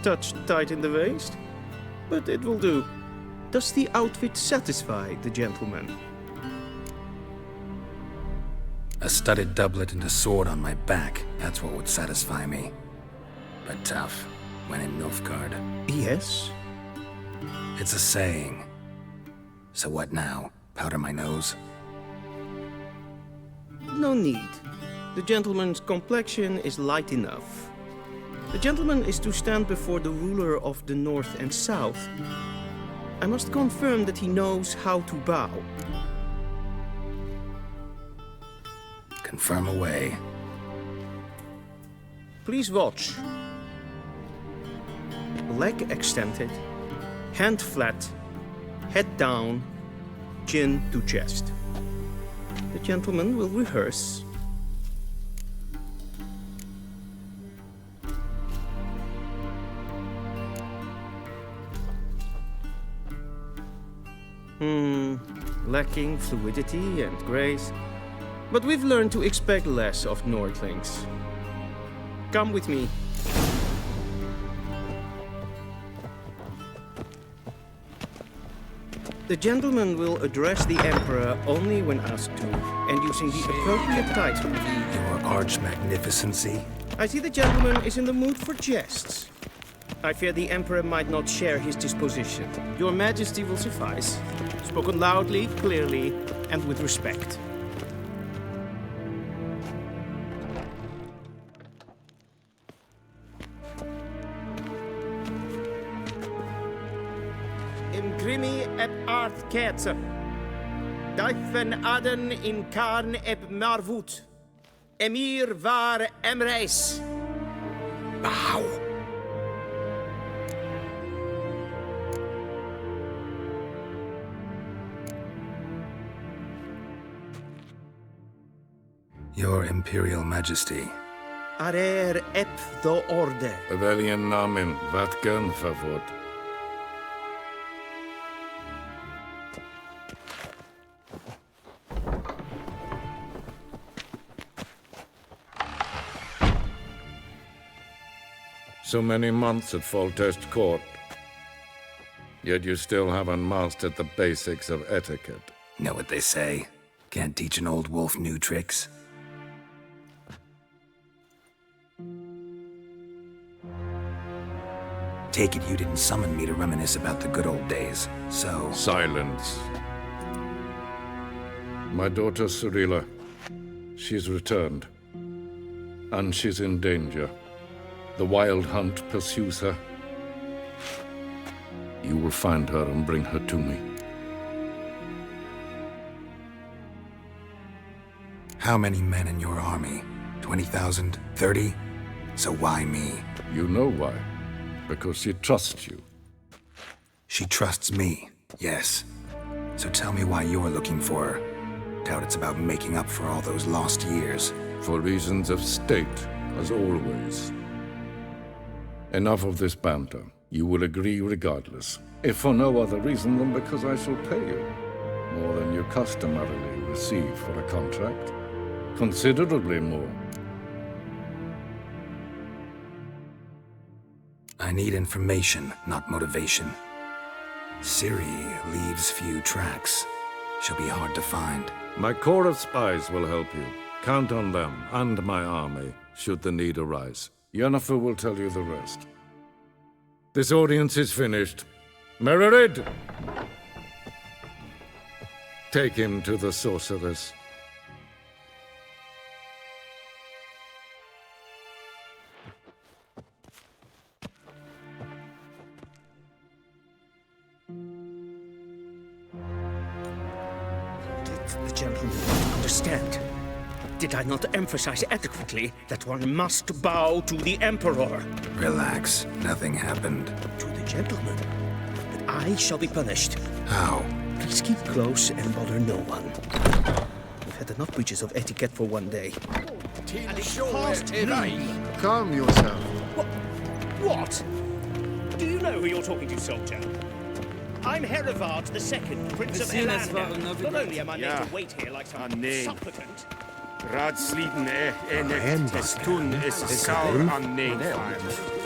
touch tight in the waist, but it will do. Does the outfit satisfy the gentleman? A studded doublet and a sword on my back, that's what would satisfy me. But tough, when in Nilfgaard. Yes? It's a saying. So what now? Powder my nose? No need. The gentleman's complexion is light enough. The gentleman is to stand before the ruler of the North and South. I must confirm that he knows how to bow. Confirm away. Please watch. Leg extended, hand flat, head down, chin to chest. The gentleman will rehearse. Lacking fluidity and grace. But we've learned to expect less of Nordlings. Come with me. The gentleman will address the Emperor only when asked to, and using the appropriate title. Your arch-magnificency? I see the gentleman is in the mood for jests. I fear the Emperor might not share his disposition. Your Majesty will suffice. Spoken loudly, clearly, and with respect. Imgrimi eb art ketzer. Daifen aden in karn eb marvut. Emir var emreis. Bow! Your Imperial Majesty. Arer ep the orde. Veljen namen, vatgen favort. So many months at Foltest Court. Yet you still haven't mastered the basics of etiquette. Know what they say? Can't teach an old wolf new tricks. Take it you didn't summon me to reminisce about the good old days, so... Silence. My daughter Cirilla, she's returned. And she's in danger. The Wild Hunt pursues her. You will find her and bring her to me. How many men in your army? 20,000? 30? So why me? You know why. Because she trusts you. She trusts me, yes. So tell me why you're looking for her. Doubt it's about making up for all those lost years. For reasons of state, as always. Enough of this banter. You will agree regardless. If for no other reason than because I shall pay you. More than you customarily receive for a contract. Considerably more. I need information, not motivation. Ciri leaves few tracks. She'll be hard to find. My corps of spies will help you. Count on them, and my army, should the need arise. Yennefer will tell you the rest. This audience is finished. Mererid! Take him to the sorceress. The gentleman won't understand. Did I not emphasize adequately that one must bow to the Emperor? Relax. Nothing happened. To the gentleman. But I shall be punished. How? Please keep close and bother no one. We've had enough breaches of etiquette for one day. And it's past noon. Calm yourself. What? Do you know who you're talking to, soldier? I'm Herivard II, Prince of Elander. Not only am I made to wait here like some supplicant... Raadsliden echt testun is saur aan neefvaart.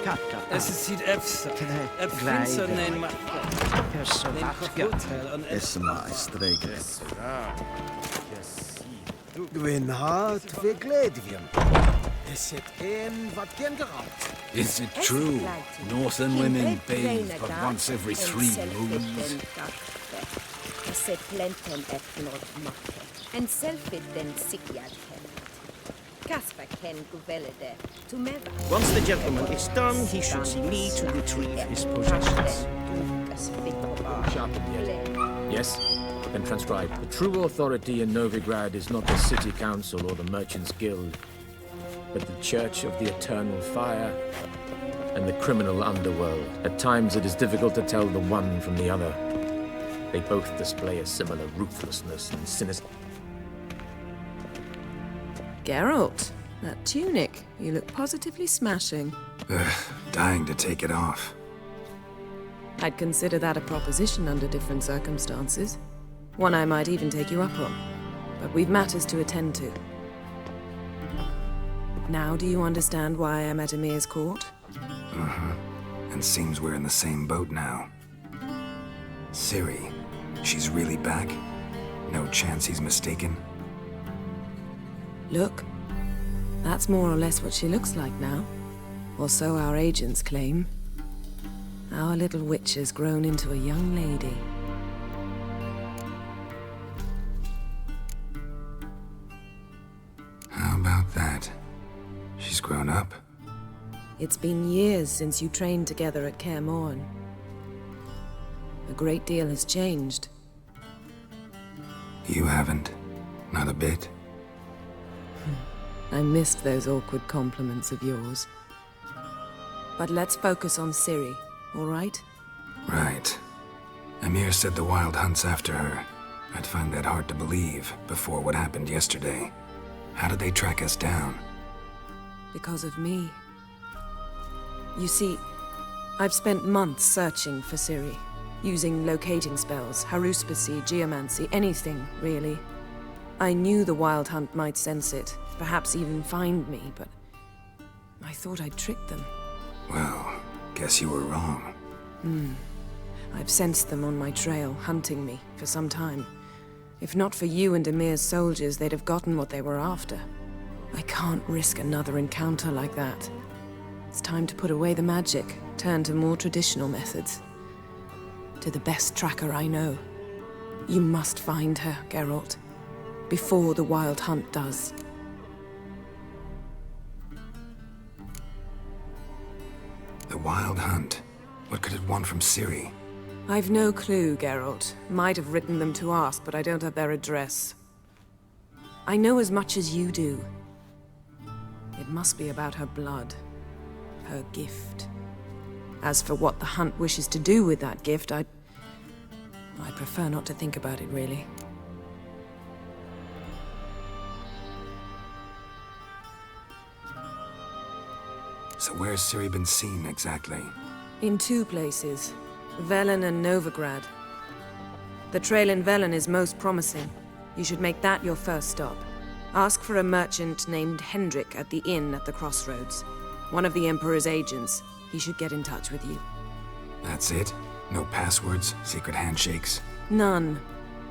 Necessite Epson nein Gwyn hart fe gledfion. Is it een wat genderant? Is it true? Northern women bathe but once every 3 moons? Se plenten etnod makke. En selfitten sikjad Kasper ken guvelede to meva. Once the gentleman is done, he should see me to retrieve his possessions. Yes? Then transcribe. The true authority in Novigrad is not the city council or the merchants' guild, but the Church of the Eternal Fire and the criminal underworld. At times it is difficult to tell the one from the other. They both display a similar ruthlessness and cynicism. Geralt, that tunic. You look positively smashing. Dying to take it off. I'd consider that a proposition under different circumstances. One I might even take you up on. But we've matters to attend to. Now do you understand why I'm at Emir's court? And seems we're in the same boat now. Ciri, she's really back? No chance he's mistaken? Look, that's more or less what she looks like now. Or so our agents claim. Our little witch has grown into a young lady. How about that? She's grown up? It's been years since you trained together at Kaer Morhen. A great deal has changed. You haven't. Not a bit. I missed those awkward compliments of yours. But let's focus on Ciri, all right? Right. Emir said the Wild Hunt's after her. I'd find that hard to believe before what happened yesterday. How did they track us down? Because of me. You see, I've spent months searching for Ciri, using locating spells, haruspicy, geomancy, anything, really. I knew the Wild Hunt might sense it, perhaps even find me, but I thought I'd tricked them. Well, guess you were wrong. I've sensed them on my trail, hunting me, for some time. If not for you and Emir's soldiers, they'd have gotten what they were after. I can't risk another encounter like that. It's time to put away the magic, turn to more traditional methods. To the best tracker I know. You must find her, Geralt. Before the Wild Hunt does. The Wild Hunt? What could it want from Ciri? I've no clue, Geralt. Might have written them to ask, but I don't have their address. I know as much as you do. It must be about her blood. Her gift. As for what the Hunt wishes to do with that gift, I'd prefer not to think about it, really. So where's Ciri been seen, exactly? In 2 places. Velen and Novigrad. The trail in Velen is most promising. You should make that your first stop. Ask for a merchant named Hendrik at the inn at the crossroads. One of the Emperor's agents. He should get in touch with you. That's it? No passwords, secret handshakes? None.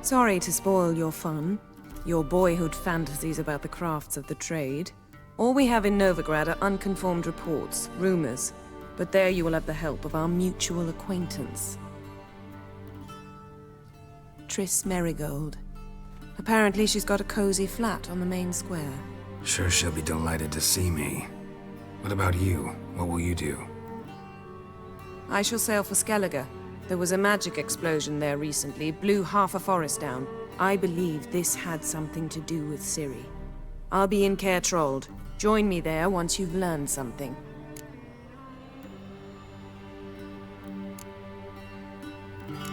Sorry to spoil your fun. Your boyhood fantasies about the crafts of the trade. All we have in Novigrad are unconfirmed reports, rumors. But there you will have the help of our mutual acquaintance. Triss Merigold. Apparently she's got a cozy flat on the main square. Sure she'll be delighted to see me. What about you? What will you do? I shall sail for Skellige. There was a magic explosion there recently, blew half a forest down. I believe this had something to do with Ciri. I'll be in Caer Trold. Join me there once you've learned something.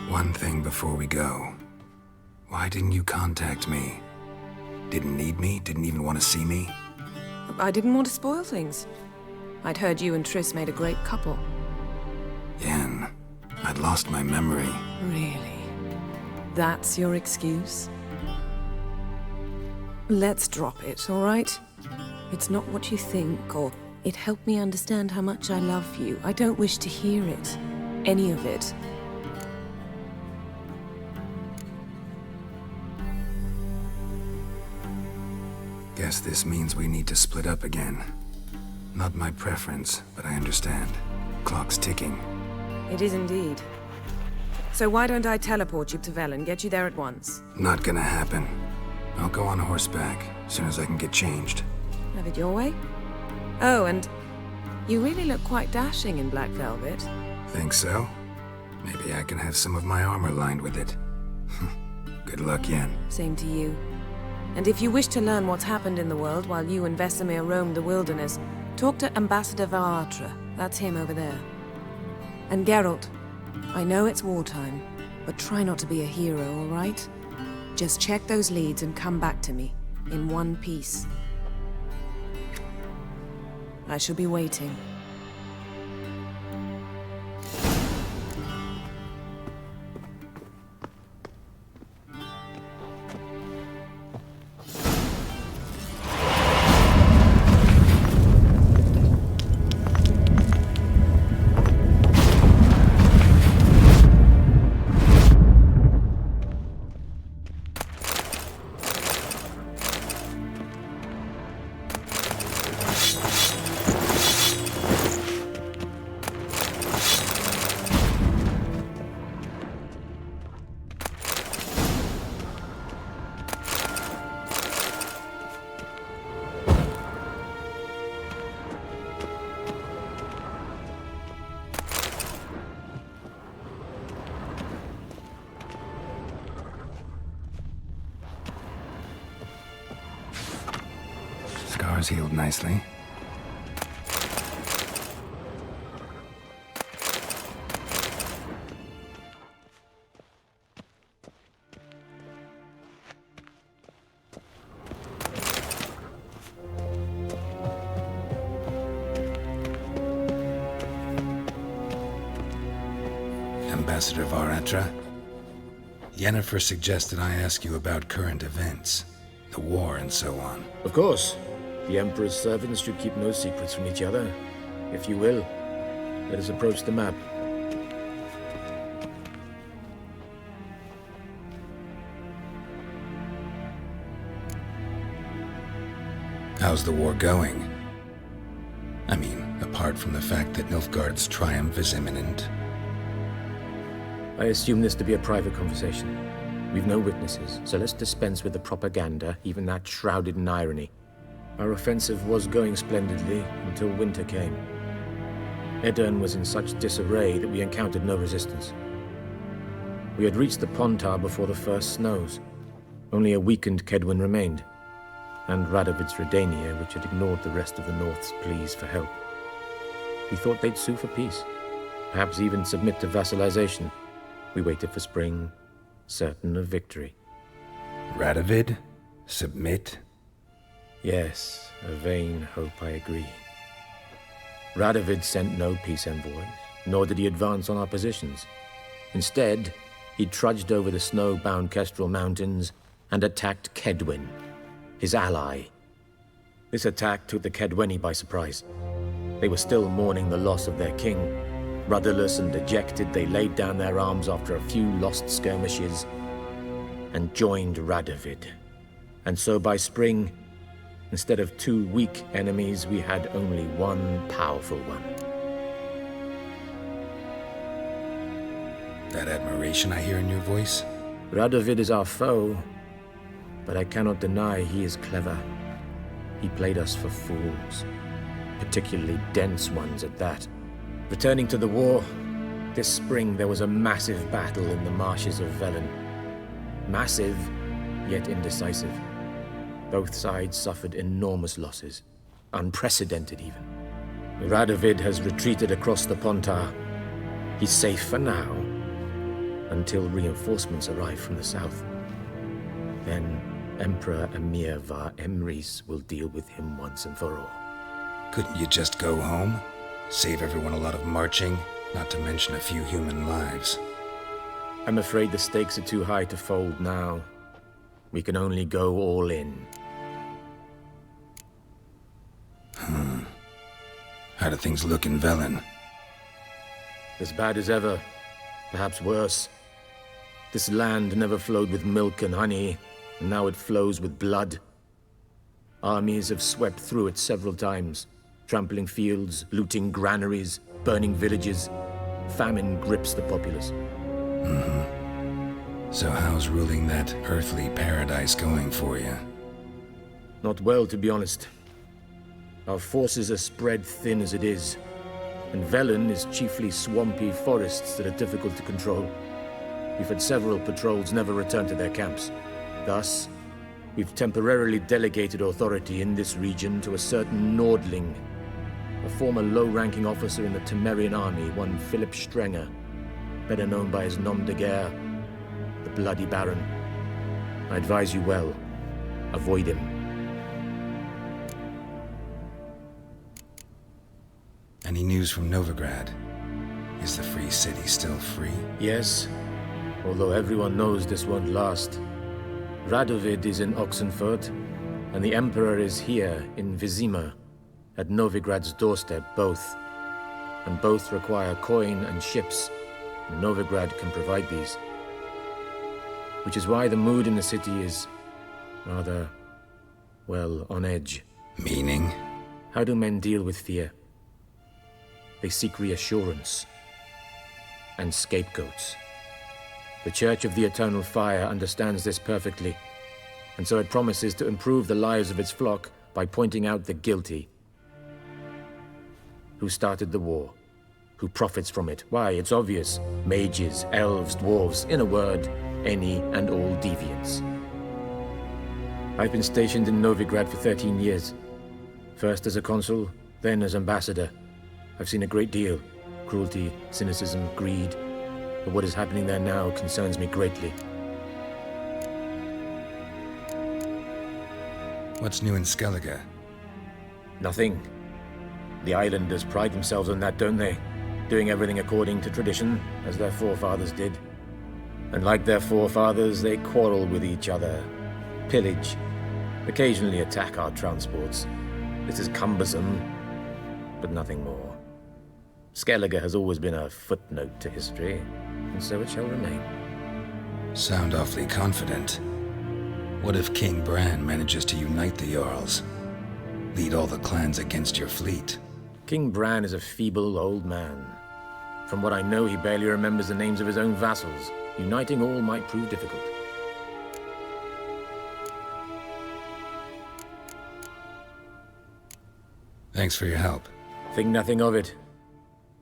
One thing before we go. Why didn't you contact me? Didn't need me? Didn't even want to see me? I didn't want to spoil things. I'd heard you and Triss made a great couple. Yen, I'd lost my memory. Really? That's your excuse? Let's drop it, all right? It's not what you think, or It helped me understand how much I love you. I don't wish to hear it. Any of it. Guess this means we need to split up again. Not my preference, but I understand. Clock's ticking. It is indeed. So why don't I teleport you to Velen, get you there at once? Not gonna happen. I'll go on horseback, as soon as I can get changed. Have it your way? Oh, and you really look quite dashing in black velvet. Think so? Maybe I can have some of my armor lined with it. Good luck, Yen. Same to you. And if you wish to learn what's happened in the world while you and Vesemir roamed the wilderness, talk to Ambassador Varatra. That's him over there. And Geralt, I know it's wartime, but try not to be a hero, all right? Just check those leads and come back to me, in one piece. I shall be waiting. Scars healed nicely. Ambassador Varatra, Yennefer suggested I ask you about current events, the war and so on. Of course. The Emperor's servants should keep no secrets from each other. If you will, let us approach the map. How's the war going? I mean, apart from the fact that Nilfgaard's triumph is imminent. I assume this to be a private conversation. We've no witnesses, so let's dispense with the propaganda, even that shrouded in irony. Our offensive was going splendidly until winter came. Edirn was in such disarray that we encountered no resistance. We had reached the Pontar before the first snows. Only a weakened Kedwin remained, and Radovid's Redania, which had ignored the rest of the North's pleas for help. We thought they'd sue for peace, perhaps even submit to vassalization. We waited for spring, certain of victory. Radovid? Submit? Yes, a vain hope, I agree. Radovid sent no peace envoys, nor did he advance on our positions. Instead, he trudged over the snow-bound Kestrel Mountains and attacked Kedwin, his ally. This attack took the Kedweni by surprise. They were still mourning the loss of their king. Rudderless and dejected, they laid down their arms after a few lost skirmishes and joined Radovid. And so by spring, instead of two weak enemies, we had only one powerful one. That admiration I hear in your voice? Radovid is our foe, but I cannot deny he is clever. He played us for fools, particularly dense ones at that. Returning to the war, this spring there was a massive battle in the marshes of Velen. Massive, yet indecisive. Both sides suffered enormous losses, unprecedented even. Radovid has retreated across the Pontar. He's safe for now, until reinforcements arrive from the south. Then Emperor Emir var Emrys will deal with him once and for all. Couldn't you just go home? Save everyone a lot of marching, not to mention a few human lives. I'm afraid the stakes are too high to fold now. We can only go all in. How do things look in Velen? As bad as ever, perhaps worse. This land never flowed with milk and honey, and now it flows with blood. Armies have swept through it several times, trampling fields, looting granaries, burning villages. Famine grips the populace. So how's ruling that earthly paradise going for you? Not well, to be honest. Our forces are spread thin as it is, and Velen is chiefly swampy forests that are difficult to control. We've had several patrols never return to their camps. Thus, we've temporarily delegated authority in this region to a certain Nordling, a former low-ranking officer in the Temerian army, one Philip Strenger, better known by his nom de guerre, the Bloody Baron. I advise you well. Avoid him. Any news from Novigrad? Is the Free City still free? Yes, although everyone knows this won't last. Radovid is in Oxenfurt, and the Emperor is here in Vizima, at Novigrad's doorstep, both. And both require coin and ships, and Novigrad can provide these. Which is why the mood in the city is rather, well, on edge. Meaning? How do men deal with fear? They seek reassurance and scapegoats. The Church of the Eternal Fire understands this perfectly, and so it promises to improve the lives of its flock by pointing out the guilty. Who started the war? Who profits from it? Why, it's obvious. Mages, elves, dwarves, in a word, any and all deviants. I've been stationed in Novigrad for 13 years. First as a consul, then as ambassador. I've seen a great deal. Cruelty, cynicism, greed. But what is happening there now concerns me greatly. What's new in Skellige? Nothing. The islanders pride themselves on that, don't they? Doing everything according to tradition, as their forefathers did. And like their forefathers, they quarrel with each other, pillage, occasionally attack our transports. This is cumbersome, but nothing more. Skellige has always been a footnote to history, and so it shall remain. Sound awfully confident. What if King Bran manages to unite the Jarls? Lead all the clans against your fleet? King Bran is a feeble old man. From what I know, he barely remembers the names of his own vassals. Uniting all might prove difficult. Thanks for your help. Think nothing of it.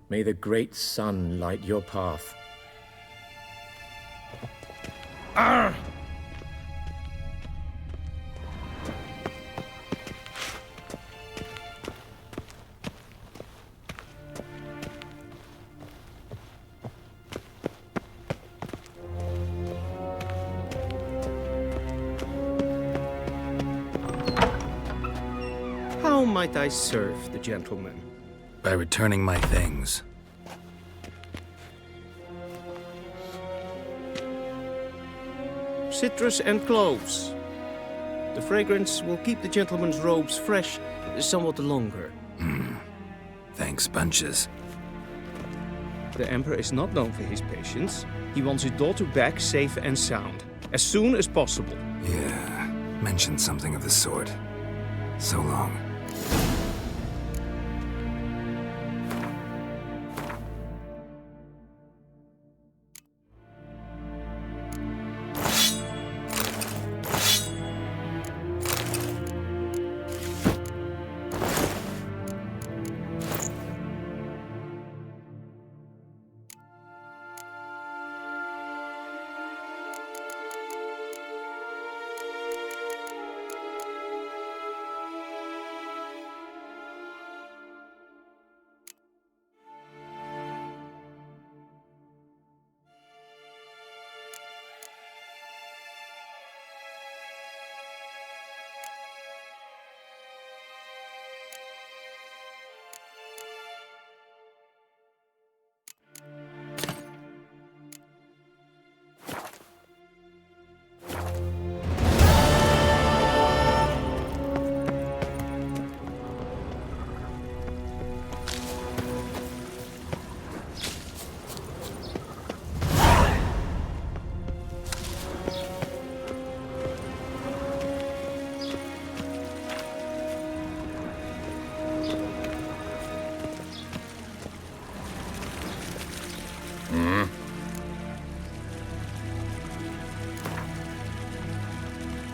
May the great sun light your path. Arr! How might I serve the gentleman? By returning my things. Citrus and cloves. The fragrance will keep the gentleman's robes fresh somewhat longer. Thanks, bunches. The Emperor is not known for his patience. He wants his daughter back safe and sound, as soon as possible. Yeah, mentioned something of the sort. So long.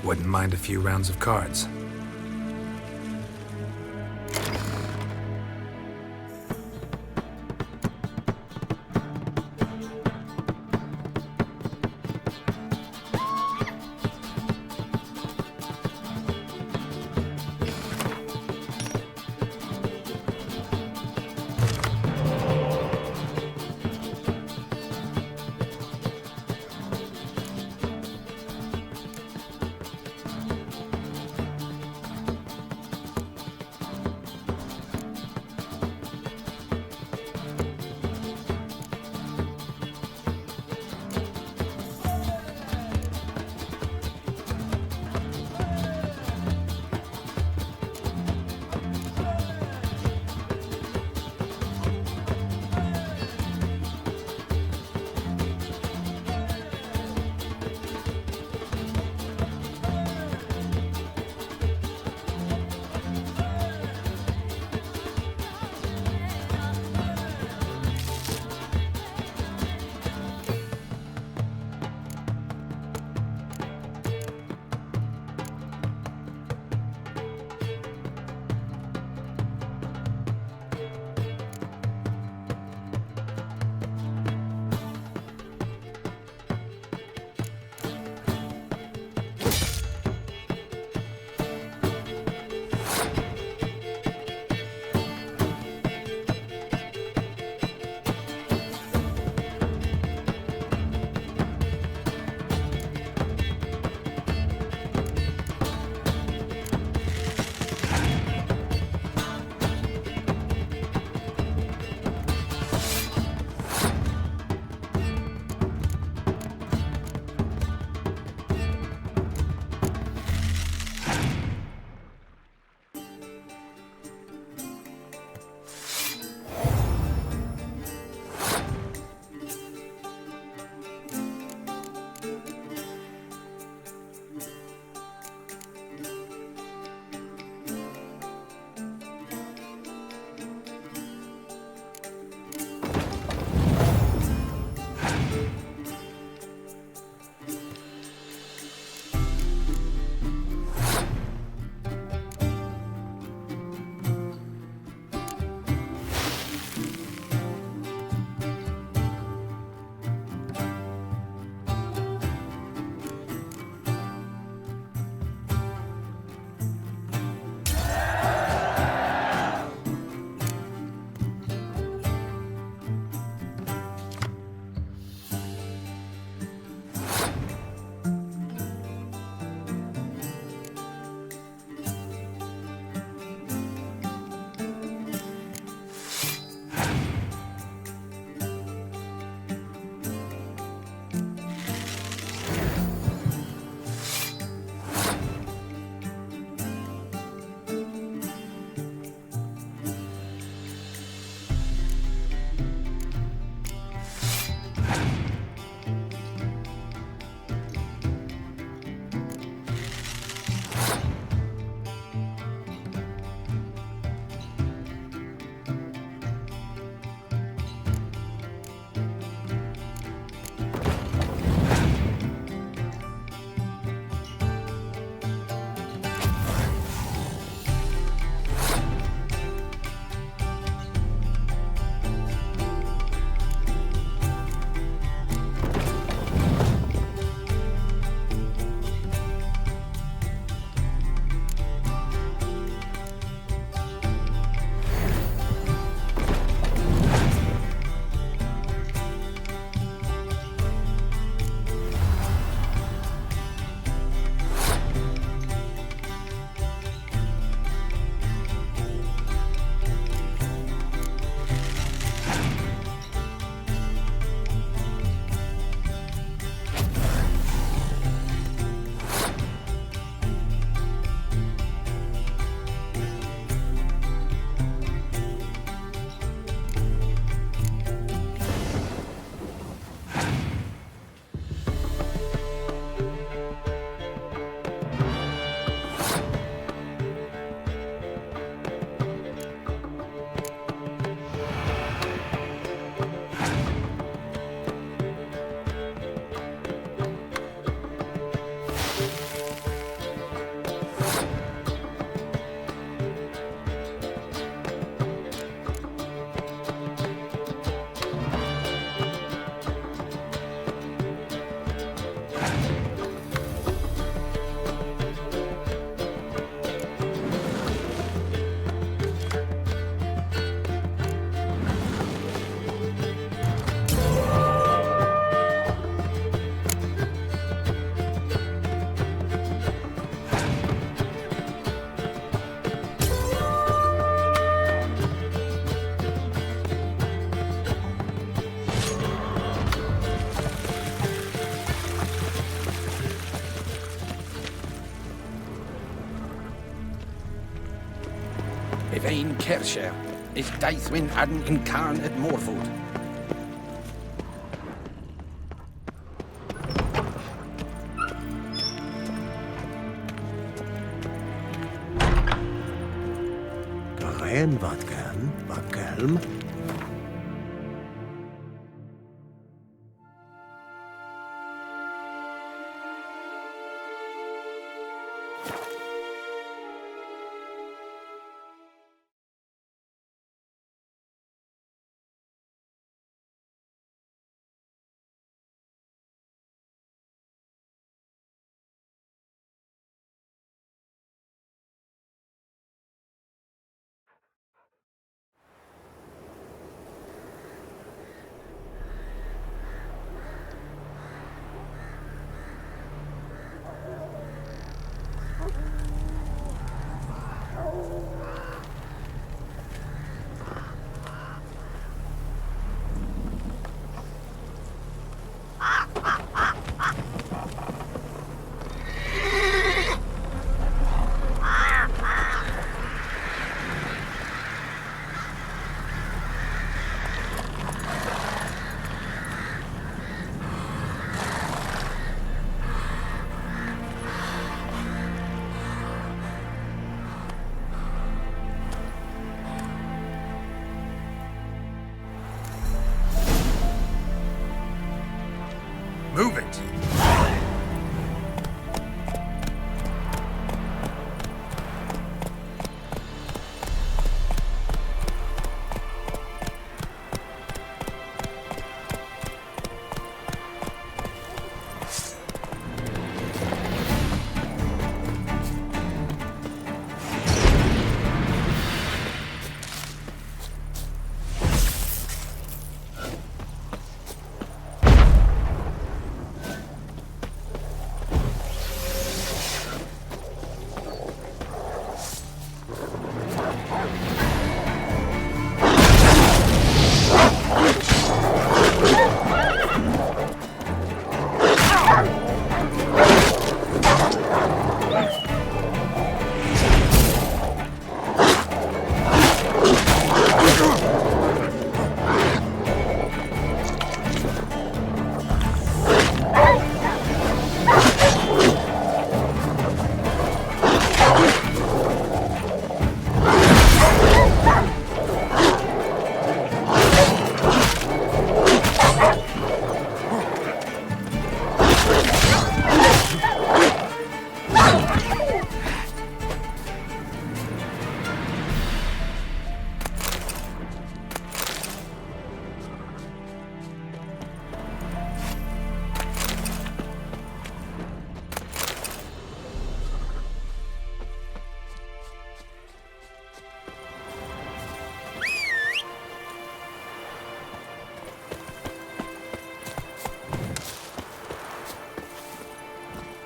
Wouldn't mind a few rounds of cards. Vein Kersher is Deithwin Adden in Carn at Morfoot. Garen wat kan, wat kelm. Move it!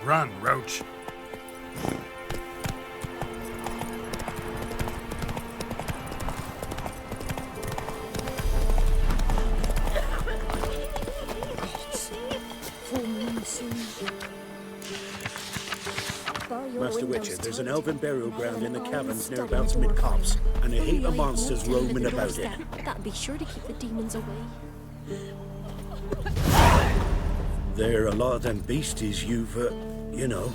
Run, Roach. Master Witcher, there's an elven burial ground in the caverns nearabouts mid-copse, and a heap of monsters roaming about it. That'd be sure to keep the demons away. There are a lot of them beasties you've, you know.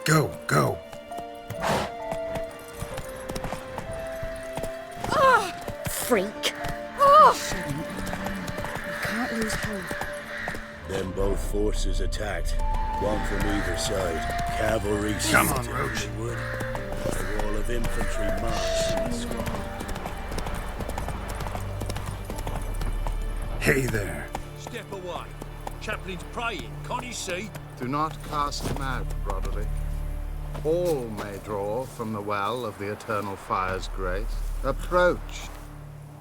Go, go. Freak! Oh! We can't lose hope. Them both forces attacked, one from either side. Cavalry. Come on, Roach. A wall of infantry marched. Hey there. Step away. Chaplain's praying, can't you see? Do not cast him out, brotherly. All may draw from the well of the eternal fire's grace. Approach.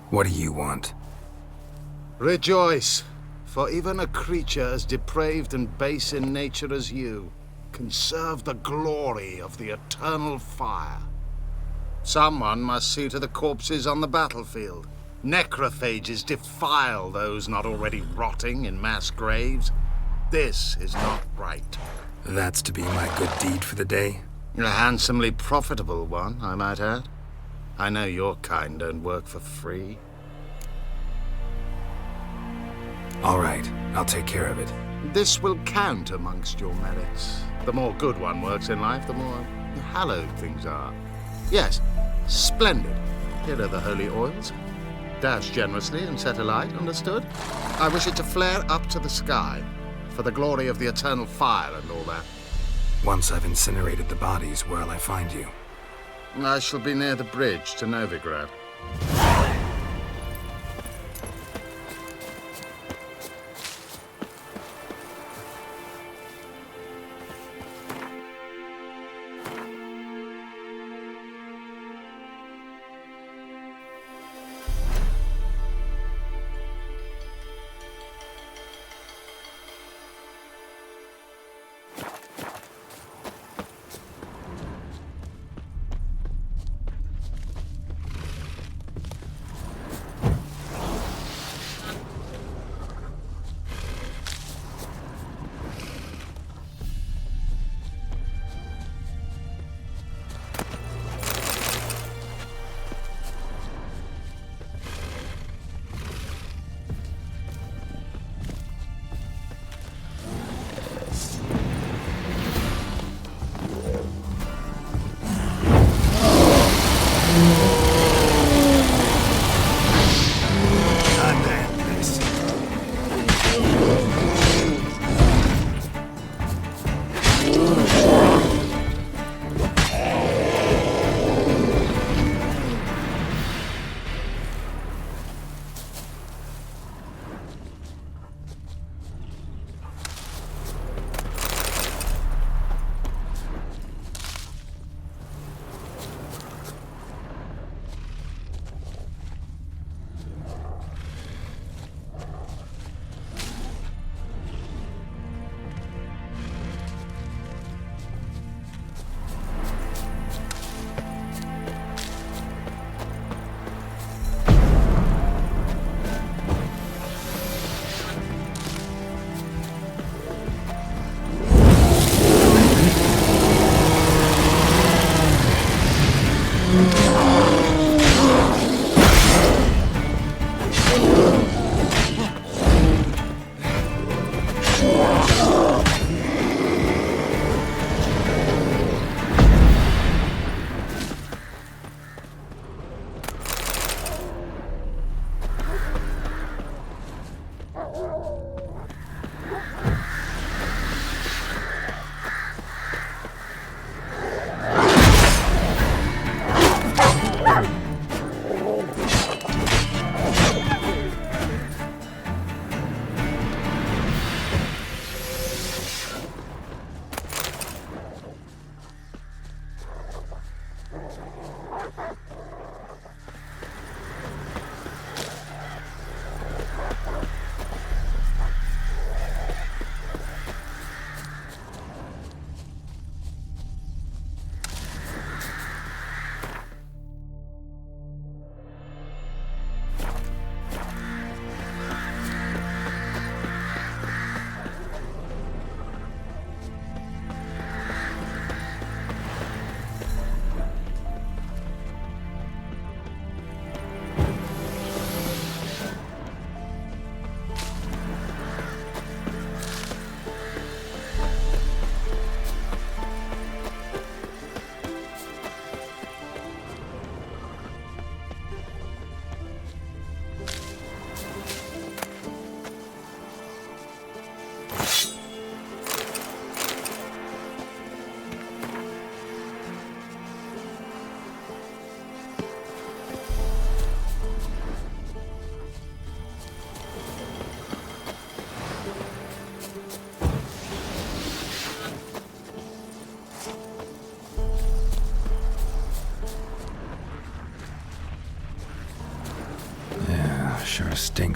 What do you want? Rejoice, for even a creature as depraved and base in nature as you can serve the glory of the eternal fire. Someone must see to the corpses on the battlefield. Necrophages defile those not already rotting in mass graves. This is not right. That's to be my good deed for the day? A handsomely profitable one, I might add. I know your kind don't work for free. All right, I'll take care of it. This will count amongst your merits. The more good one works in life, the more hallowed things are. Yes, splendid. Here are the holy oils. Dash generously and set alight, understood? I wish it to flare up to the sky, for the glory of the eternal fire and all that. Once I've incinerated the bodies, where'll I find you? I shall be near the bridge to Novigrad.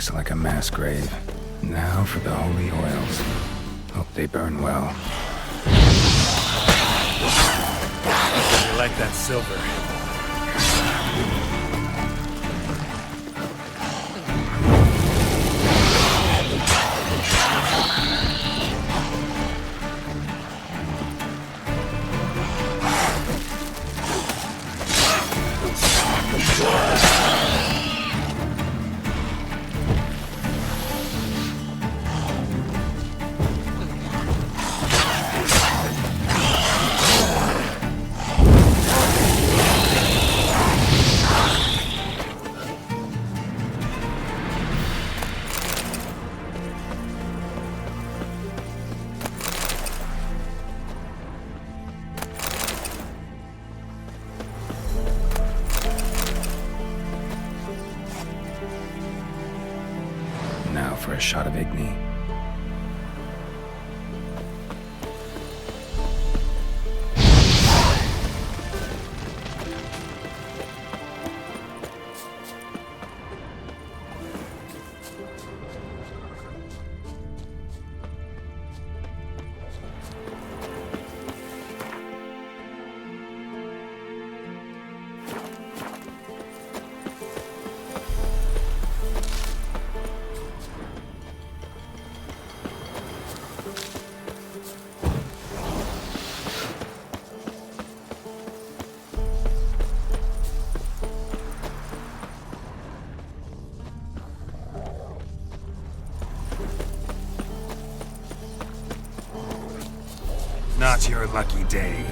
stinks like a mass grave. Now for the holy oils. Hope they burn well. I like that silver. Now for a shot of Igni. Not your lucky day.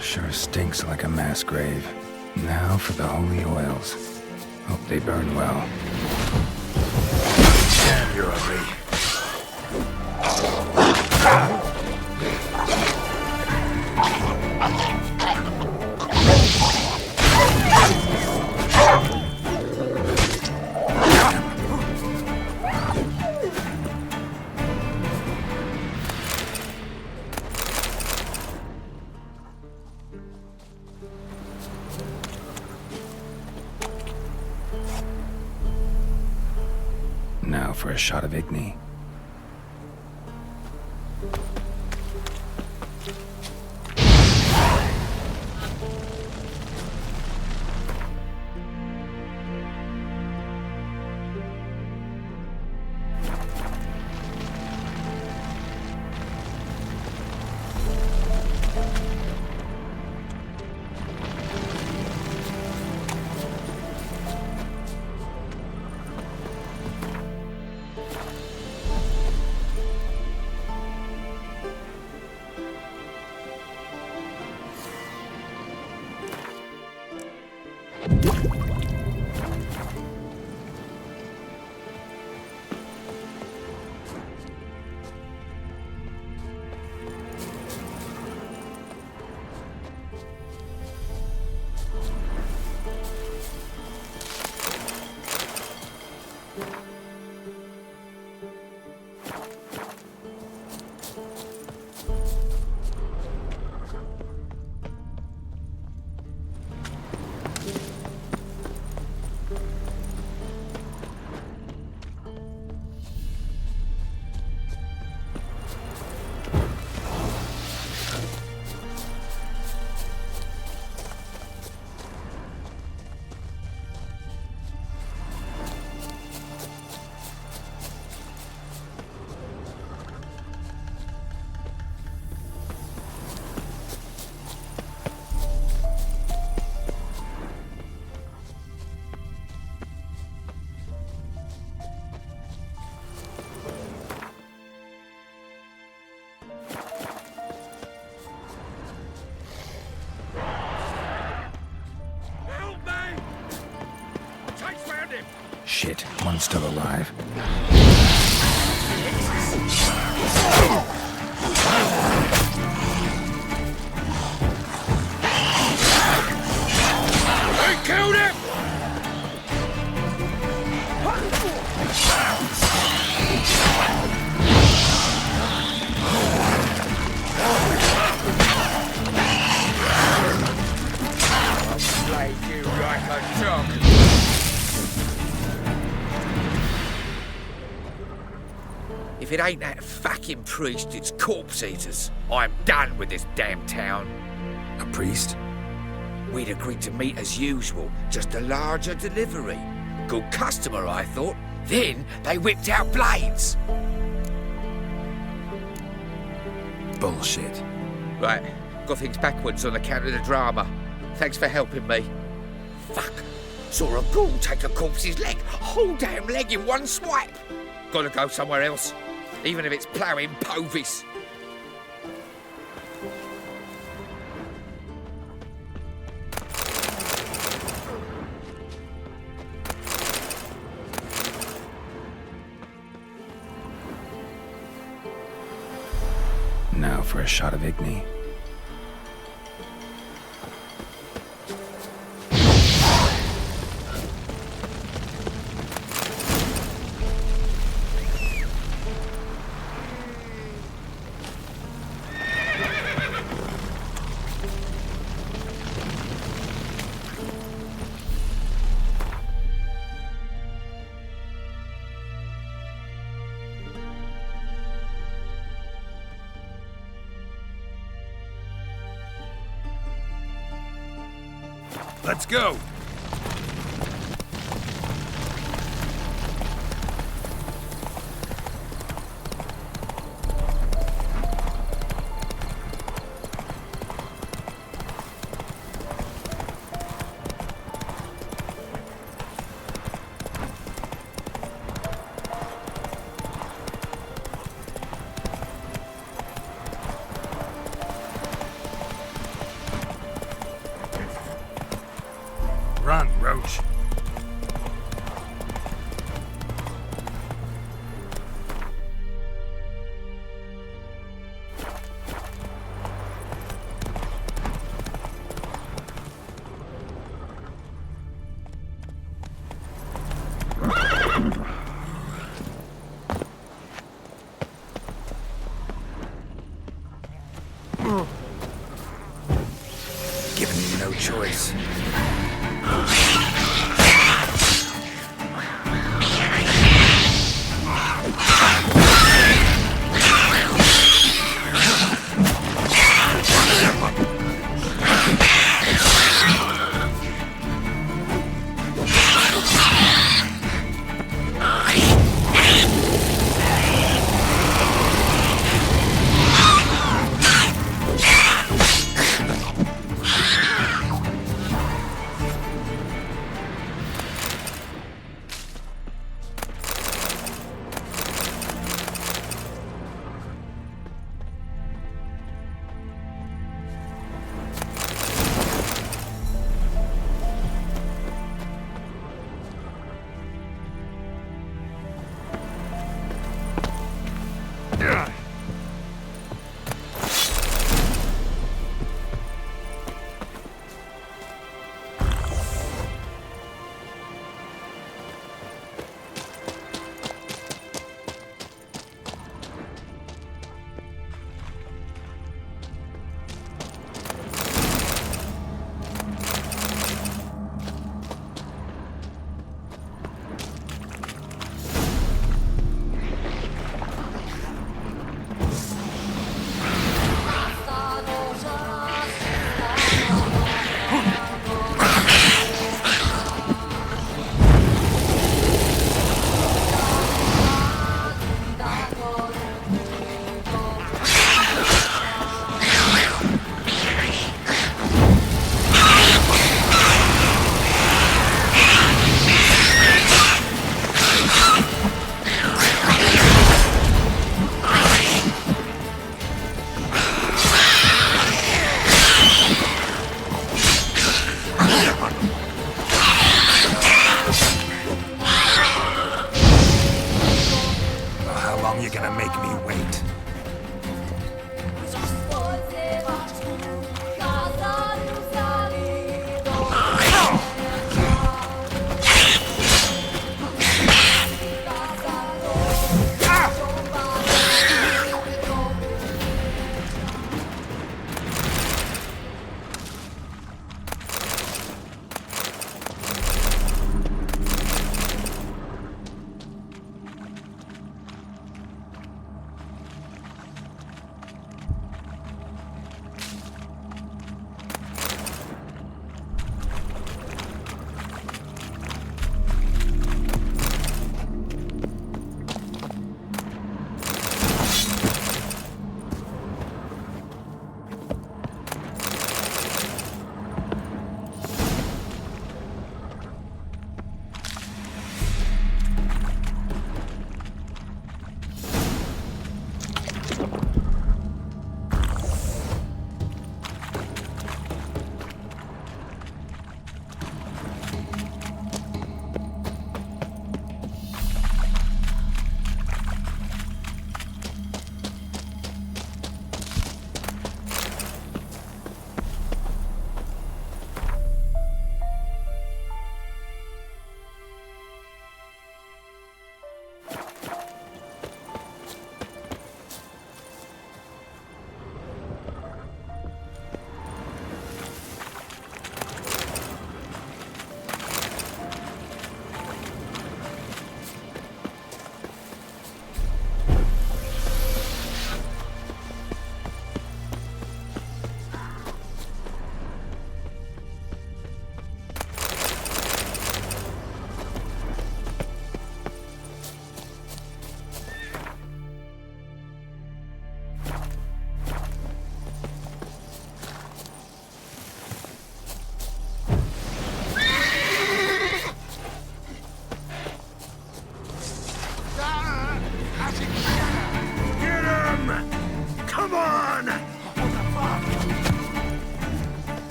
Sure stinks like a mass grave. Now for the holy oils. Hope they burn well. Damn, you're ugly. Now for a shot of Igni. Shit, one's still alive. They killed him! I'll you like a dog. If it ain't that fucking priest, it's corpse eaters. I'm done with this damn town. A priest? We'd agreed to meet as usual, just a larger delivery. Good customer, I thought. Then they whipped out blades. Bullshit. Right, got things backwards on account of the drama. Thanks for helping me. Fuck. Saw a ghoul take a corpse's leg. Whole damn leg in one swipe. Gotta go somewhere else. Even if it's ploughing Povis. Now for a shot of Igni. Let's go! long you gonna make me wait?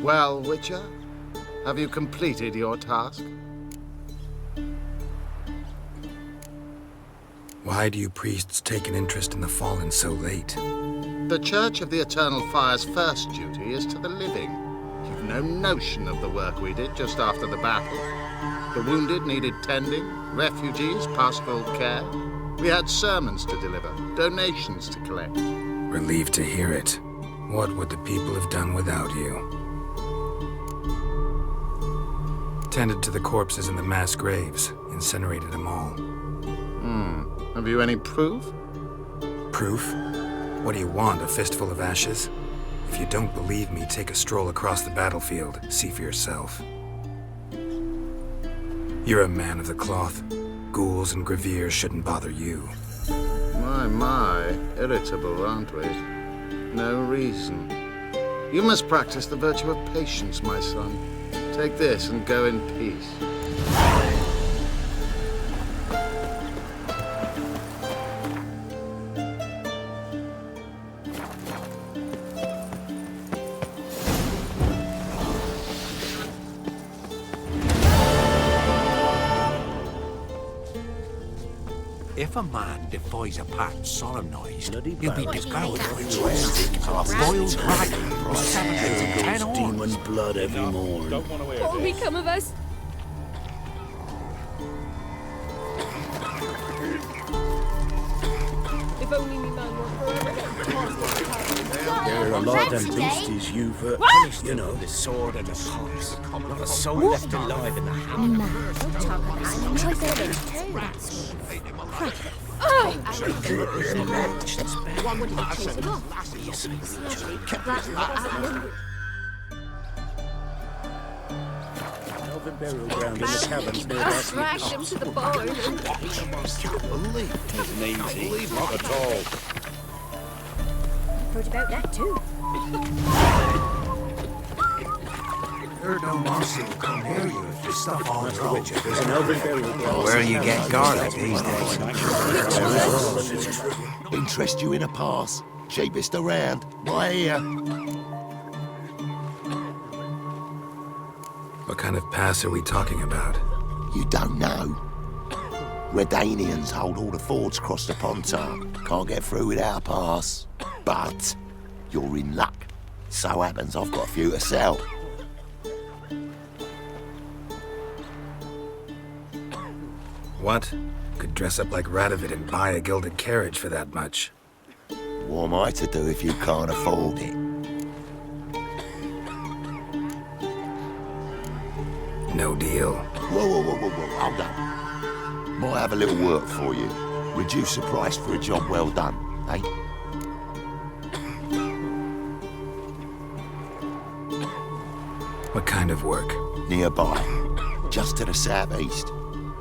Well, Witcher, have you completed your task? Why do you priests take an interest in the fallen so late? The Church of the Eternal Fire's first duty is to the living. You've no notion of the work we did just after the battle. The wounded needed tending, refugees pastoral care. We had sermons to deliver, donations to collect. Relieved to hear it. What would the people have done without you? Tended to the corpses in the mass graves, incinerated them all. Have you any proof? Proof? What do you want, a fistful of ashes? If you don't believe me, take a stroll across the battlefield. See for yourself. You're a man of the cloth. Ghouls and graviers shouldn't bother you. My, irritable, aren't we? No reason. You must practice the virtue of patience, my son. Take this and go in peace. If a man defies a pact solemnized, he'll be devoured by a boiled dragon or 7 heads and 10 horns. Demon blood every morn. What will become of us? If only me man were forever getting past There are a lot of them beasties you've, you know. The sword and the corpse. Not a soul left alive in the hammer. Man, don't talk about that. I'm trying to too. That's one would have chased him off. Elven burial ground in the caverns near that. Thrash him to the bone. Isn't easy. Not at all. Heard about that too. Heard no monster will come near you if you stuff all the road. There's an elven burial ground. Where you get garlic these days? Interest you in a pass? Cheapest around. Why here? What kind of pass are we talking about? You don't know? Redanians hold all the fords across the Pontar. Can't get through without a pass. But you're in luck. So happens I've got a few to sell. What? Could dress up like Radovid and buy a gilded carriage for that much. What am I to do if you can't afford it? No deal. Whoa, hold on. Might have a little work for you. Reduce the price for a job well done, eh? What kind of work? Nearby, just to the southeast.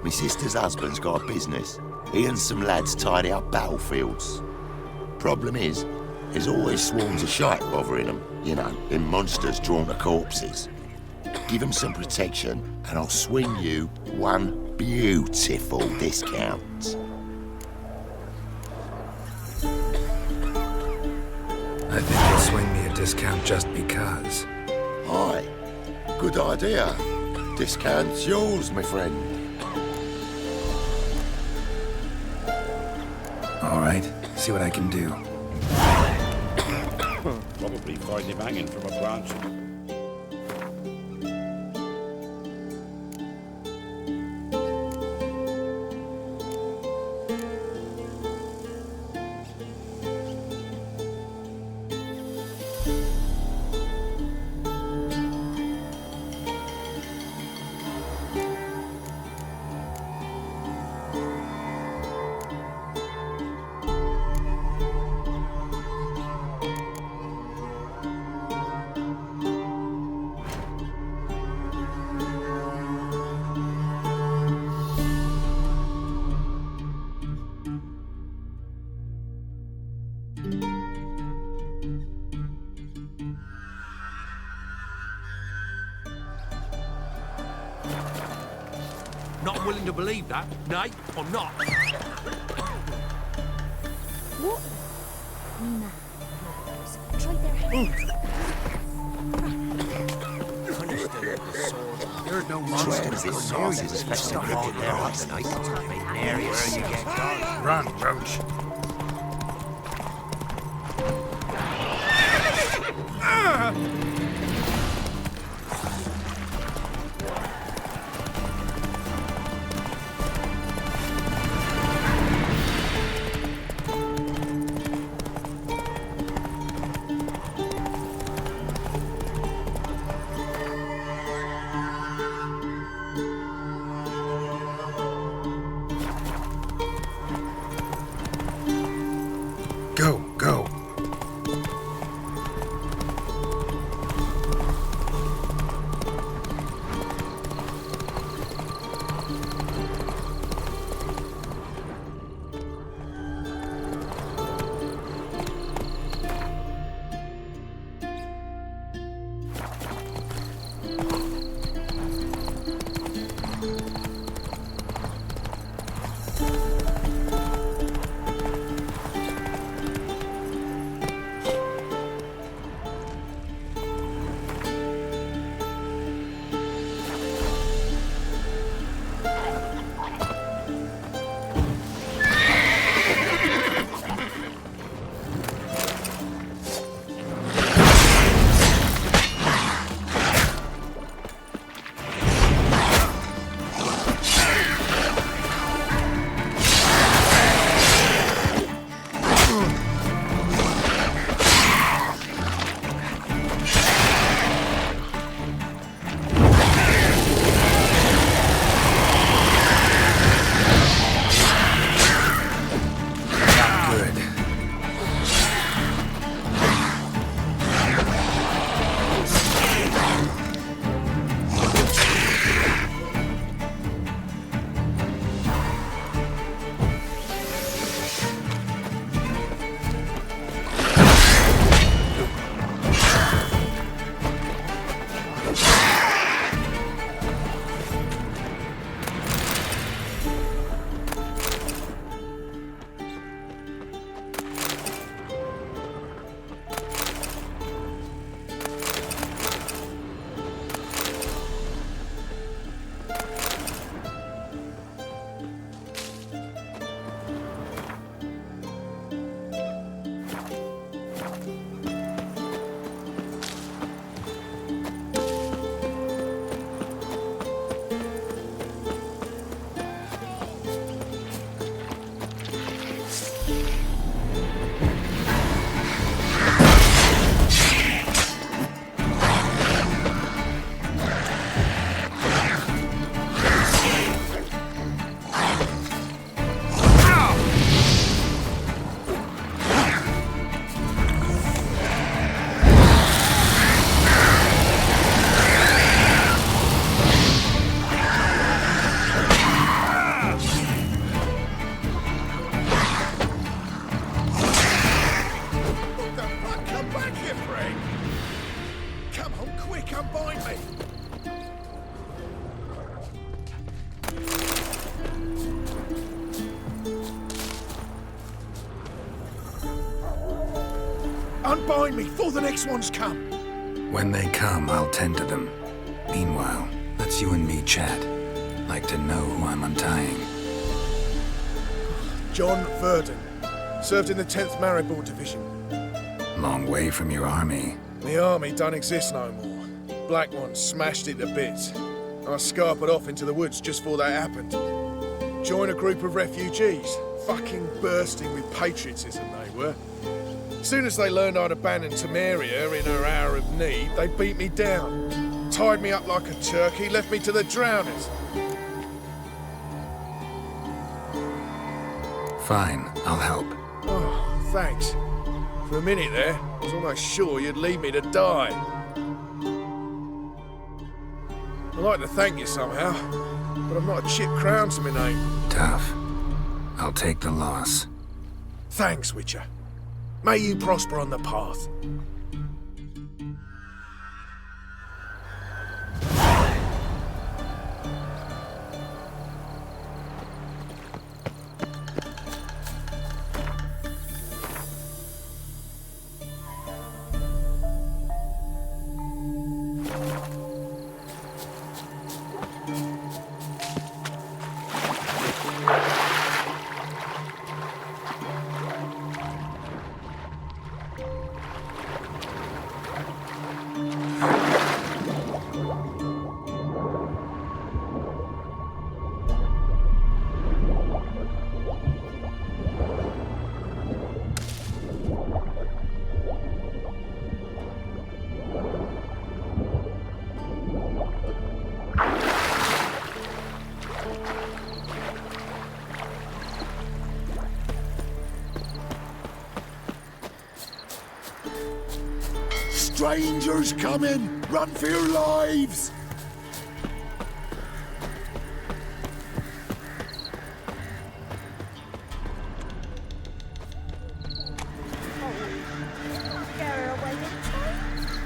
My sister's husband's got a business. He and some lads tidy up battlefields. Problem is, there's always swarms of shite bothering them. You know, them monsters drawn to corpses. Give them some protection, and I'll swing you one beautiful discount. I think you'll swing me a discount just because. Aye, good idea. Discount's yours, my friend. All right, see what I can do. Probably find him hanging from a branch. Not willing to believe that, nay, or not. What? Man. Try their hands. Punished them with the sword. heard no monsters this sauce was fetching all their hot tonight. Nary where you get gone. Run, Roach. Go, go. Unbind me before the next ones come. When they come, I'll tend to them. Meanwhile, let's you and me chat. Like to know who I'm untying. John Verdon. Served in the 10th Maribor Division. Long way from your army. The army don't exist no more. Black Ones smashed it to bits. I scarpered off into the woods just before that happened. Joined a group of refugees. Fucking bursting with patriotism they were. As soon as they learned I'd abandoned Temeria in her hour of need, they beat me down. Tied me up like a turkey, left me to the drowners. Fine, I'll help. Oh, thanks. For a minute there, I was almost sure you'd leave me to die. I'd like to thank you somehow, but I'm not a chip crown to my name. Tough. I'll take the loss. Thanks, Witcher. May you prosper on the path. Strangers coming! Run for your lives!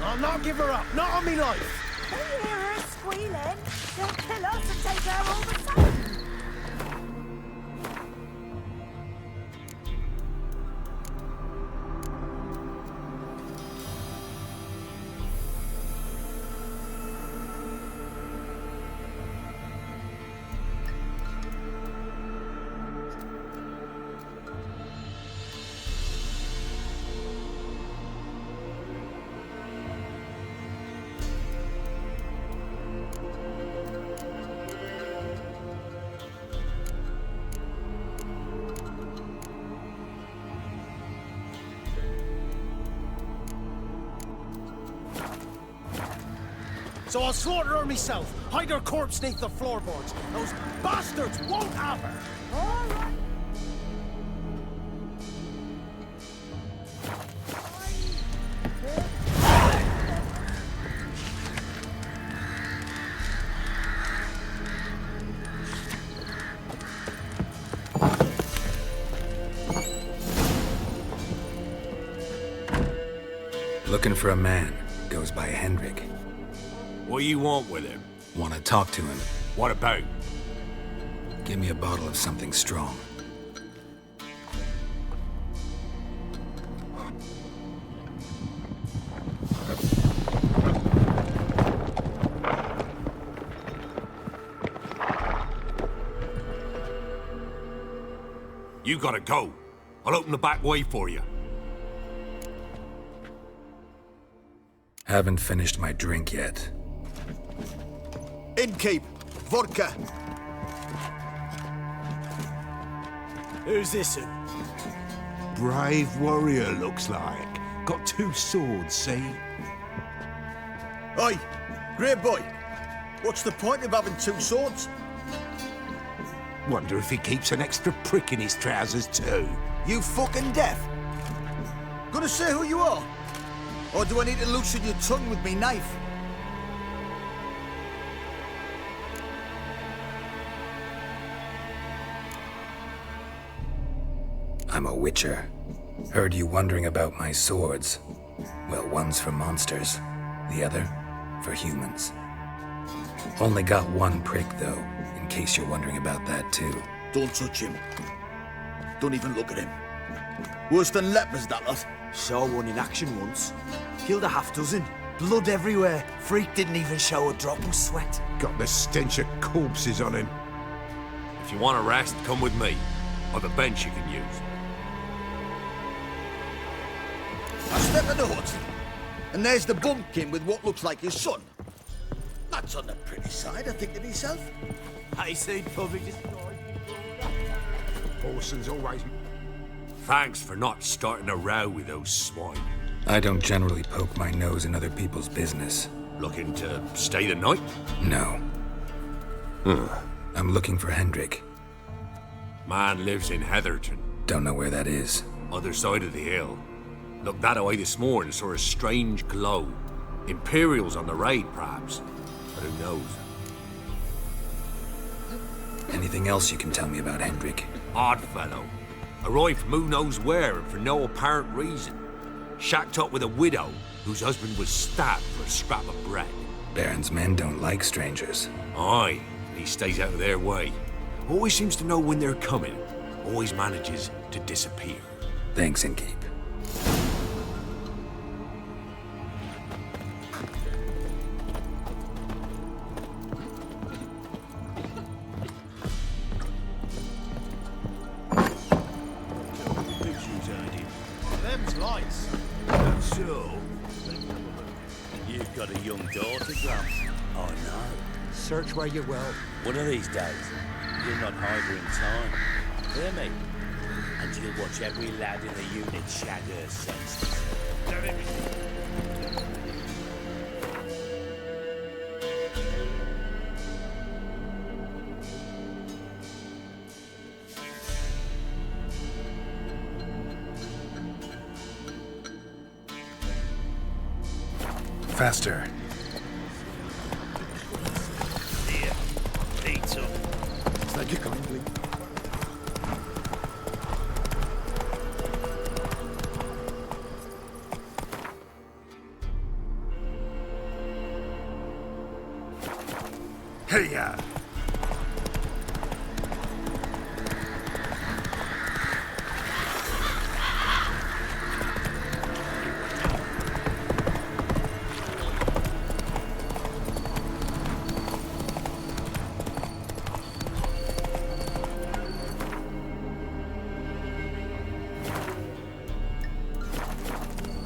I'll not give her up. Not on me life. They hear her squealing. They'll kill us and take her all the same. So I'll slaughter her myself, hide her corpse neath the floorboards. Those bastards won't have her! All right. Looking for a man. Goes by Hendrik. What do you want with him? Want to talk to him. What about? Give me a bottle of something strong. You gotta go. I'll open the back way for you. Haven't finished my drink yet. Innkeep, vodka. Who's this? Brave warrior, looks like. Got 2 swords, see? Oi, great boy. What's the point of having 2 swords? Wonder if he keeps an extra prick in his trousers too. You fucking deaf? Gonna say who you are? Or do I need to loosen your tongue with me knife? I'm a witcher. Heard you wondering about my swords. Well, one's for monsters, the other for humans. Only got 1 prick, though, in case you're wondering about that, too. Don't touch him. Don't even look at him. Worse than lepers, that lot. Saw one in action once. Killed a half-dozen. Blood everywhere. Freak didn't even show a drop of sweat. Got the stench of corpses on him. If you want a rest, come with me. Or the bench you can use. I step in the hut, and there's the bumpkin with what looks like his son. That's on the pretty side, I think to myself. I say public destroy. Orson's always... Thanks for not starting a row with those swine. I don't generally poke my nose in other people's business. Looking to stay the night? No. I'm looking for Hendrik. Man lives in Heatherton. Don't know where that is. Other side of the hill. Looked that away this morning, saw a strange glow. Imperials on the raid, perhaps. But who knows? Anything else you can tell me about Hendrik? Odd fellow. Arrived from who knows where and for no apparent reason. Shacked up with a widow whose husband was stabbed for a scrap of bread. Baron's men don't like strangers. Aye, he stays out of their way. Always seems to know when they're coming. Always manages to disappear. Thanks, Innkeep. Them's lights. So, you've got a young daughter, Gramps. Oh no. Search where you will. One of these days, you'll not hide her in time. Hear me? And you'll watch every lad in the unit shag her senses. Faster. Here, eat some. Thank you kindly. Hey-ya!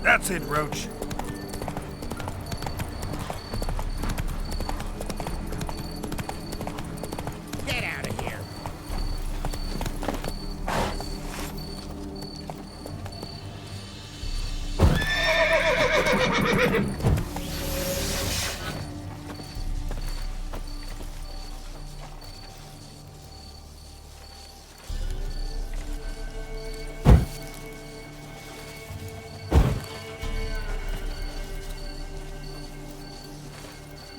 That's it, Roach. Get out of here.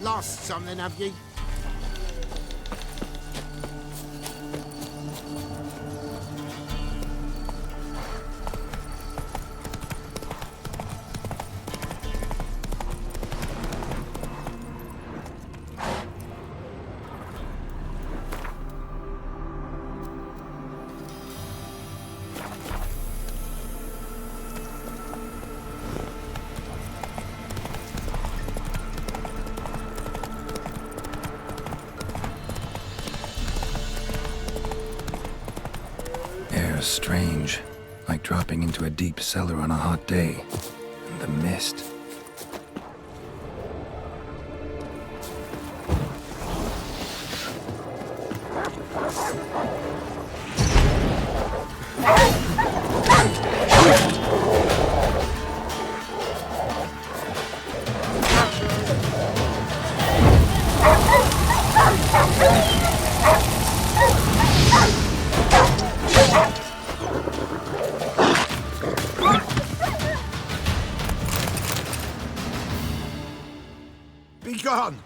Lost something, have ye? Air's strange, like dropping into a deep cellar on a hot day. And the mist. Be gone!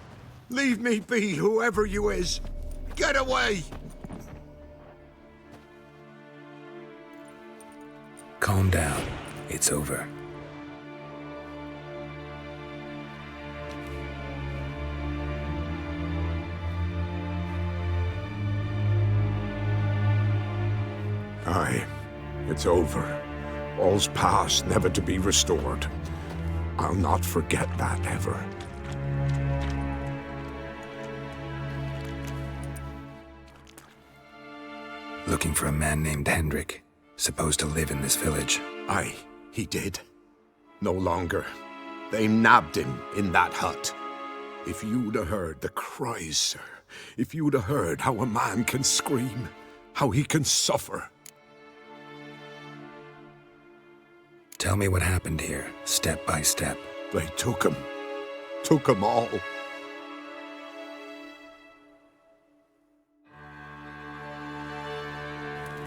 Leave me be, whoever you is! Get away! Calm down. It's over. Aye, it's over. All's past, never to be restored. I'll not forget that ever. Looking for a man named Hendrik, supposed to live in this village. Aye, he did. No longer. They nabbed him in that hut. If you'd have heard the cries, sir. If you'd have heard how a man can scream, how he can suffer. Tell me what happened here, step by step. They took him. Took him all.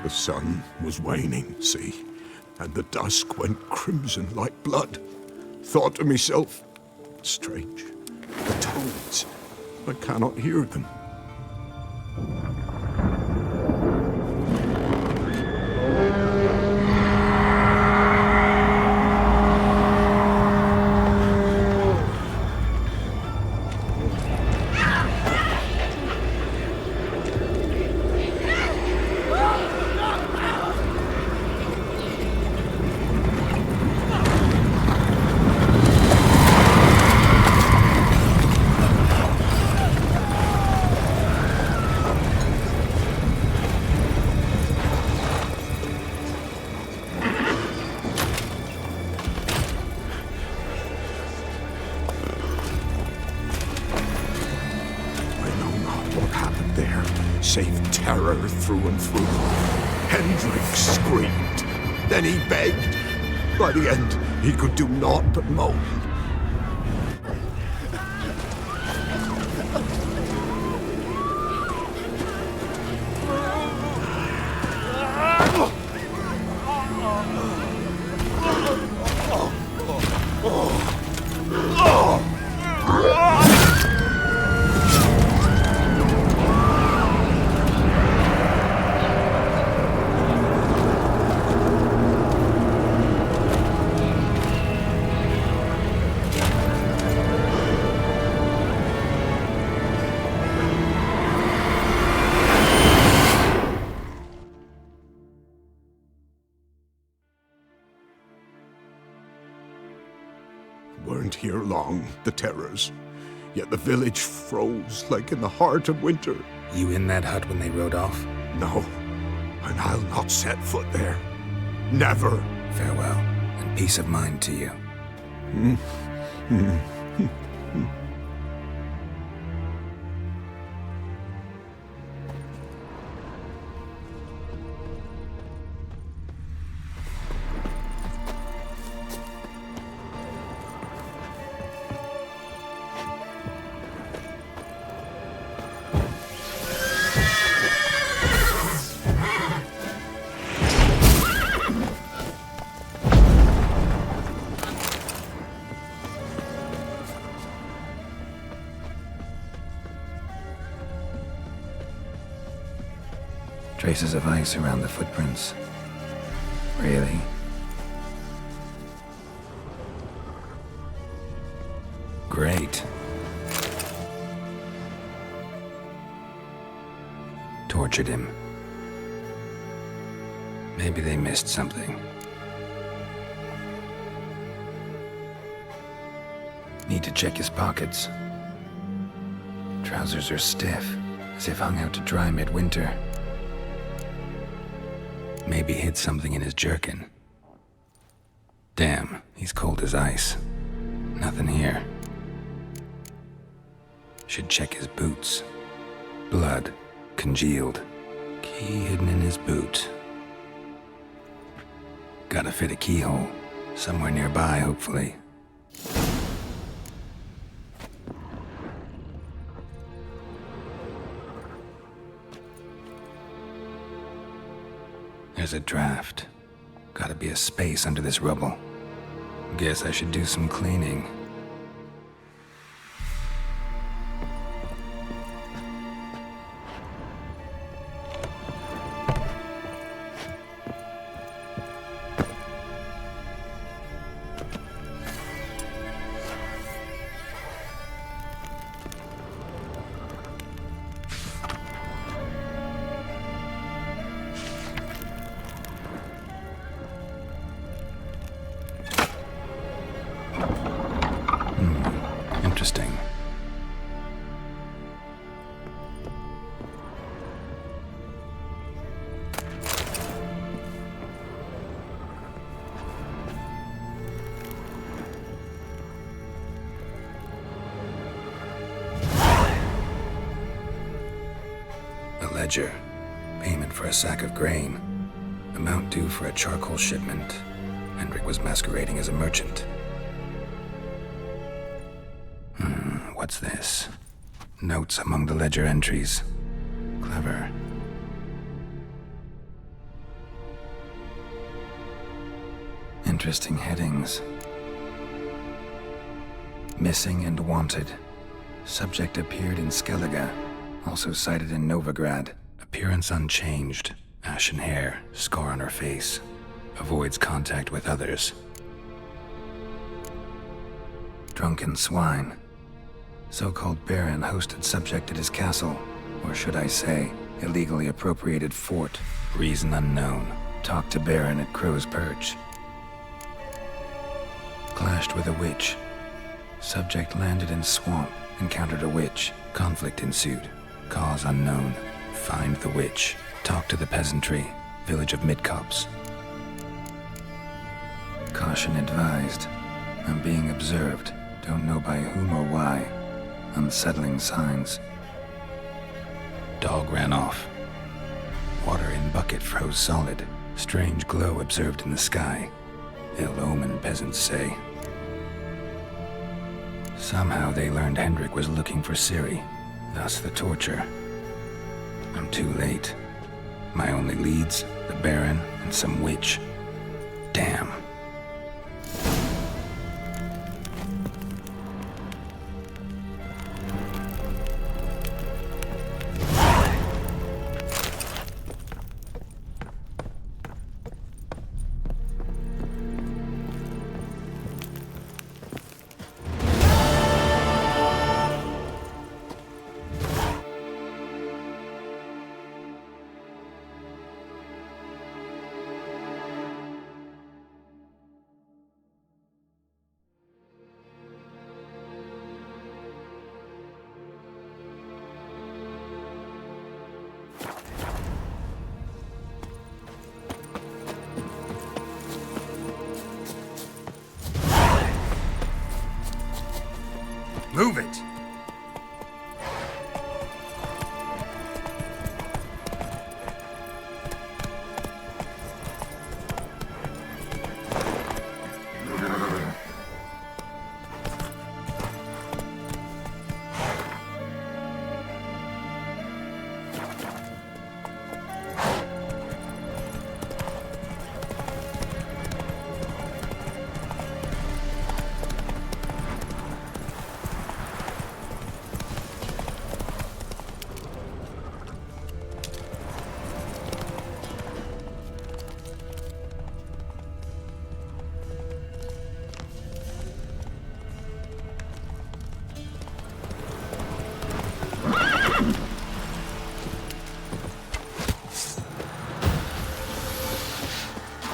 The sun was waning, see, and the dusk went crimson like blood. Thought to myself, strange, the toads, I cannot hear them. Save terror through and through. Hendrik screamed. Then he begged. By the end, he could do naught but moan. Oh! didn't hear long, the terrors. Yet the village froze like in the heart of winter. You in that hut when they rode off? No, and I'll not set foot there. Never. Farewell, and peace of mind to you. Traces of ice around the footprints. Really? Great. Tortured him. Maybe they missed something. Need to check his pockets. Trousers are stiff, as if hung out to dry midwinter. Maybe hid something in his jerkin. Damn, he's cold as ice. Nothing here. Should check his boots. Blood, congealed. Key hidden in his boot. Gotta fit a keyhole. Somewhere nearby, hopefully. There's a draft. Gotta be a space under this rubble. Guess I should do some cleaning. Interesting. A ledger. Payment for a sack of grain. Amount due for a charcoal shipment. Hendrik was masquerading as a merchant. What's this? Notes among the ledger entries. Clever. Interesting headings. Missing and wanted. Subject appeared in Skellige. Also cited in Novigrad. Appearance unchanged. Ashen hair. Scar on her face. Avoids contact with others. Drunken swine. So-called Baron hosted subject at his castle, or should I say, illegally appropriated fort. Reason unknown. Talked to Baron at Crow's Perch. Clashed with a witch. Subject landed in swamp, encountered a witch. Conflict ensued. Cause unknown. Find the witch. Talk to the peasantry. Village of Midcopse. Caution advised. I'm being observed. Don't know by whom or why. Unsettling signs. Dog ran off. Water in bucket froze solid. Strange glow observed in the sky. Ill omen, peasants say. Somehow they learned Hendrik was looking for Ciri, thus the torture. I'm too late. My only leads, the Baron and some witch. Damn.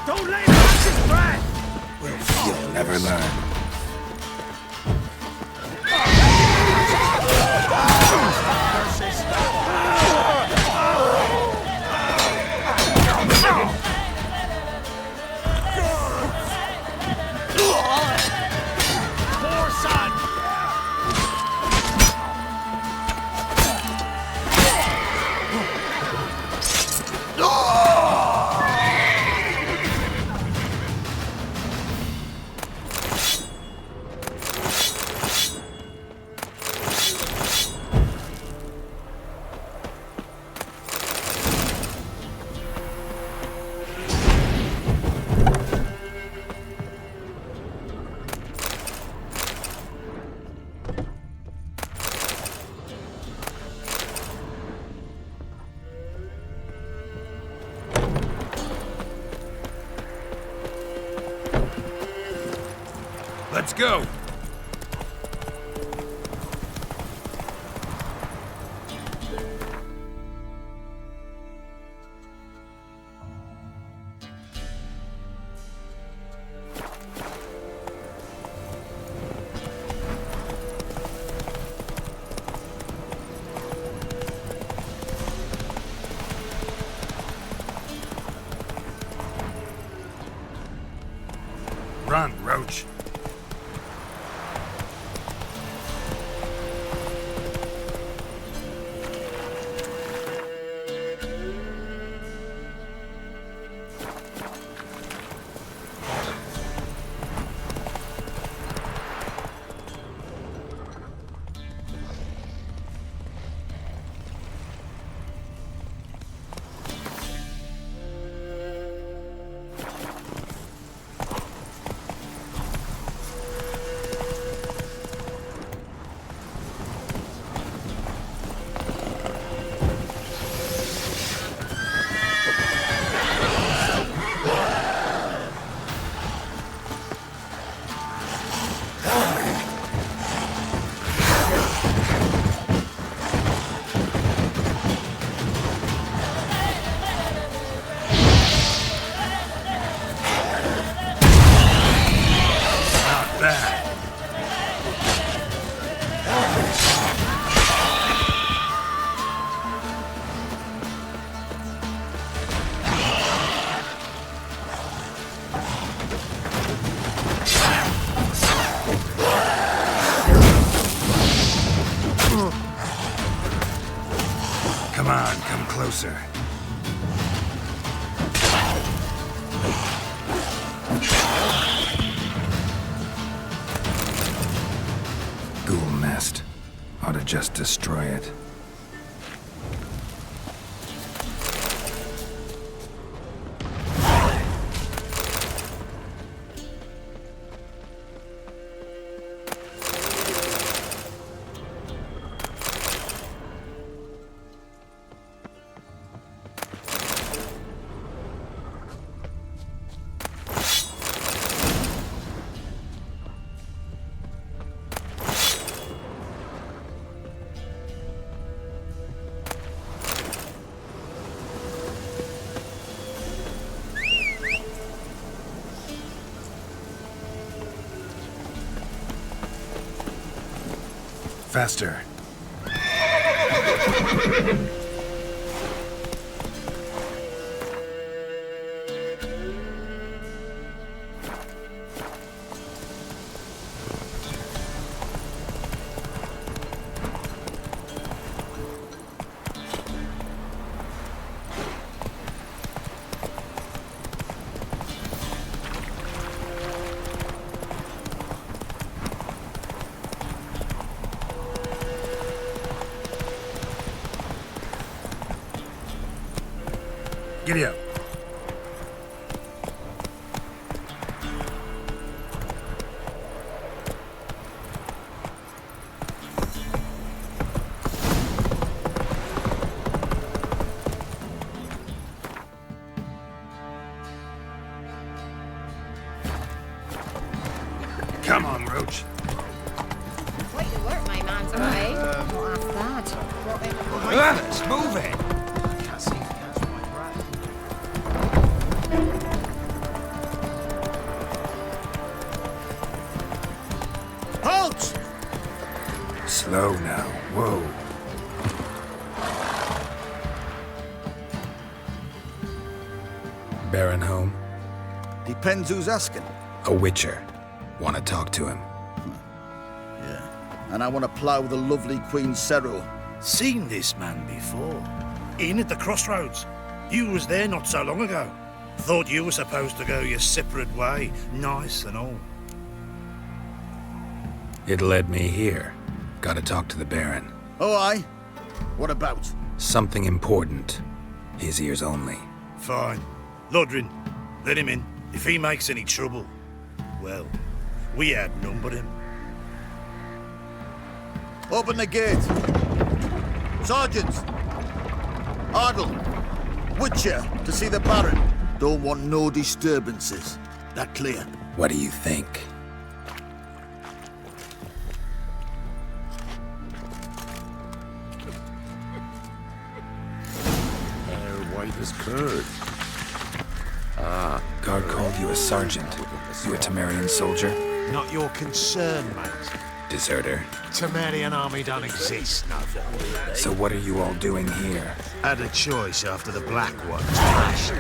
Don't let him catch his breath! You'll never learn. Poor son! Let's go! Run, Roach. Come on, come closer. Ghoul nest. Ought to just destroy it. Faster. Giddy up. Come on, Roach. Way to work, my man's away. Not half bad. Let's move it. Slow now. Whoa. Baron home? Depends who's asking. A witcher. Want to talk to him? Yeah. And I want to plough the lovely Queen Ciri. Seen this man before. In at the crossroads. You was there not so long ago. Thought you were supposed to go your separate way, nice and all. It led me here. Gotta talk to the Baron. Oh, aye? What about? Something important. His ears only. Fine. Lodrin, let him in. If he makes any trouble, well, we outnumber him. Open the gate. Sergeants! Ardle! Witcher, to see the Baron. Don't want no disturbances. That clear? What do you think? Hair white as curd. Ah, guard called you a sergeant. You a Temerian soldier? Not your concern, mate. Deserter. Temerian army don't exist, no more. So what are you all doing here? Had a choice after the Black Ones crashed.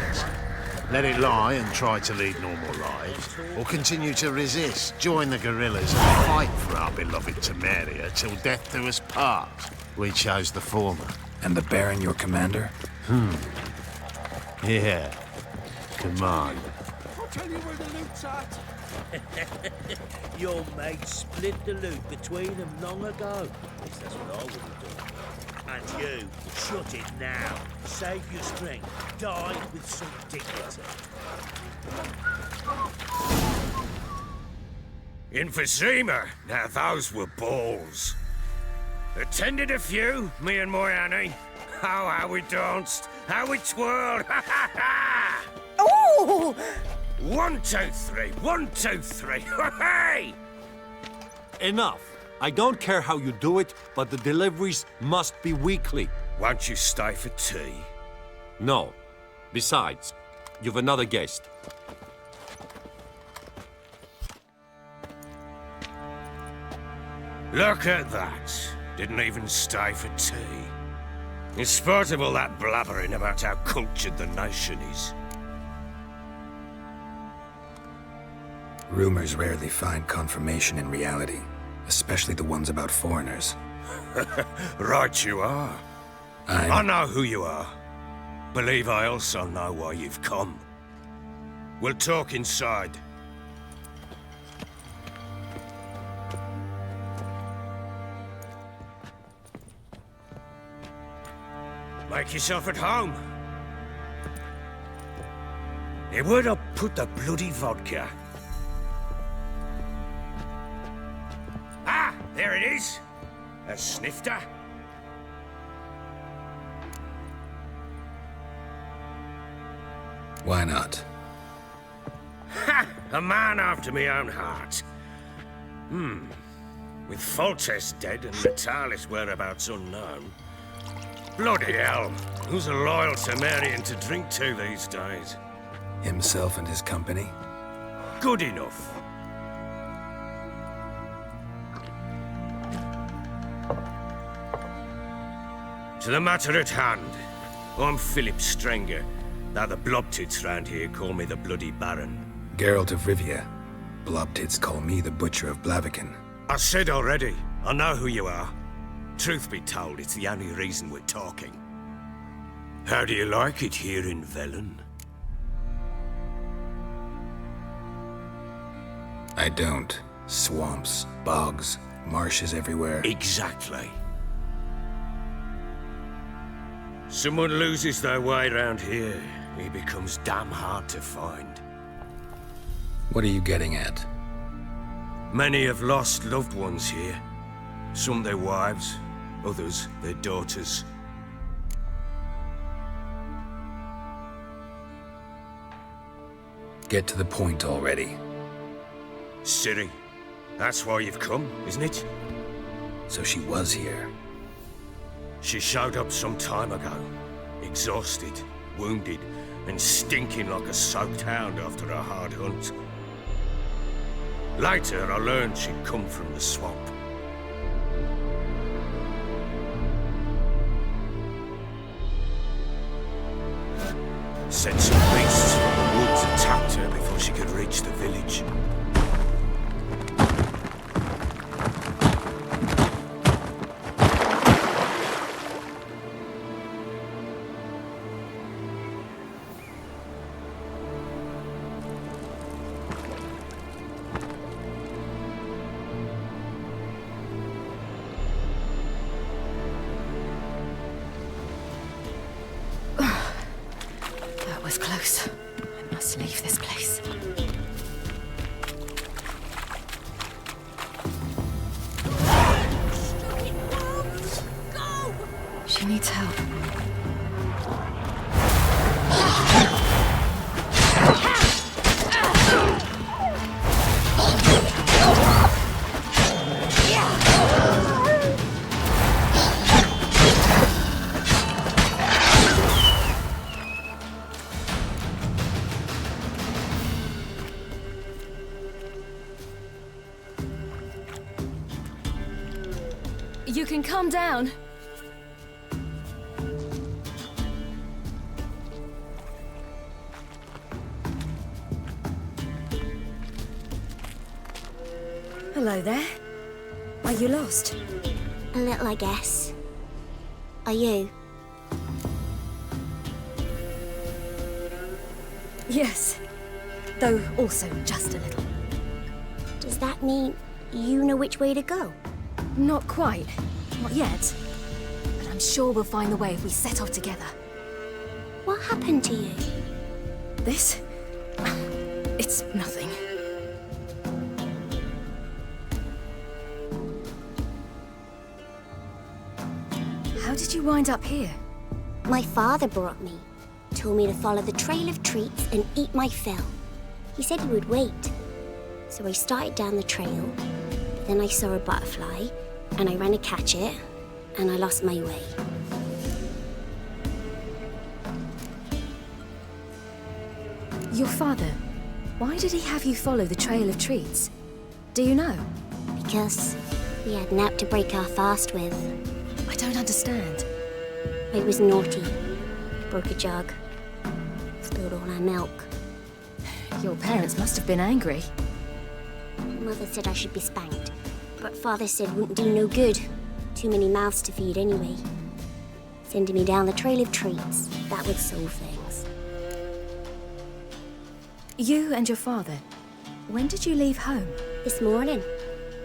Let it lie and try to lead normal lives, or continue to resist, join the guerrillas and fight for our beloved Temeria till death do us part. We chose the former. And the Baron your commander? Yeah. Command. I'll tell you where the loot's at. Your mate split the loot between them long ago. At least that's what I would have done. And you, shut it now. Save your strength. Die with some dignity. Emphysema. Now those were balls. Attended a few, me and my Annie. Oh, how we danced, how we twirled. Ha ha ha! Oh! 1, 2, 3. 1, 2, 3. Hey! Enough. I don't care how you do it, but the deliveries must be weekly. Won't you stay for tea? No. Besides, you've another guest. Look at that. Didn't even stay for tea. In spite of all that blabbering about how cultured the nation is. Rumors rarely find confirmation in reality, especially the ones about foreigners. Right you are. I know who you are. Believe I also know why you've come. We'll talk inside. Make yourself at home. Hey, where'd I put the bloody vodka? Ah, there it is. A snifter. Why not? Ha! A man after my own heart. With Foltest dead and Natalis whereabouts unknown. Bloody hell. Who's a loyal Temerian to drink to these days? Himself and his company? Good enough. To the matter at hand. I'm Philip Strenger. Now the Blobtits round here call me the Bloody Baron. Geralt of Rivia. Blobtits call me the Butcher of Blaviken. I said already, I know who you are. Truth be told, it's the only reason we're talking. How do you like it here in Velen? I don't. Swamps, bogs, marshes everywhere. Exactly. Someone loses their way around here, he becomes damn hard to find. What are you getting at? Many have lost loved ones here. Some their wives, others their daughters. Get to the point already. Ciri, that's why you've come, isn't it? So she was here. She showed up some time ago, exhausted, wounded, and stinking like a soaked hound after a hard hunt. Later, I learned she'd come from the swamp. said some beasts from the woods attacked her before she could reach the village. That was close. I must leave this place. She needs help. You can calm down. Hello there. Are you lost? A little, I guess. Are you? Yes. Though also just a little. Does that mean you know which way to go? Not quite. Not yet. But I'm sure we'll find the way if we set off together. What happened to you? This? It's nothing. How did you wind up here? My father brought me. Told me to follow the trail of treats and eat my fill. He said he would wait. So I started down the trail, but then I saw a butterfly, and I ran to catch it, and I lost my way. Your father, why did he have you follow the trail of treats? Do you know? Because we had an app to break our fast with. I don't understand. I was naughty. Broke a jug. Spilled all our milk. Your parents must have been angry. Mother said I should be spanked, but Father said wouldn't do no good. Too many mouths to feed anyway. Sending me down the trail of treats, that would solve things. You and your father, when did you leave home? This morning.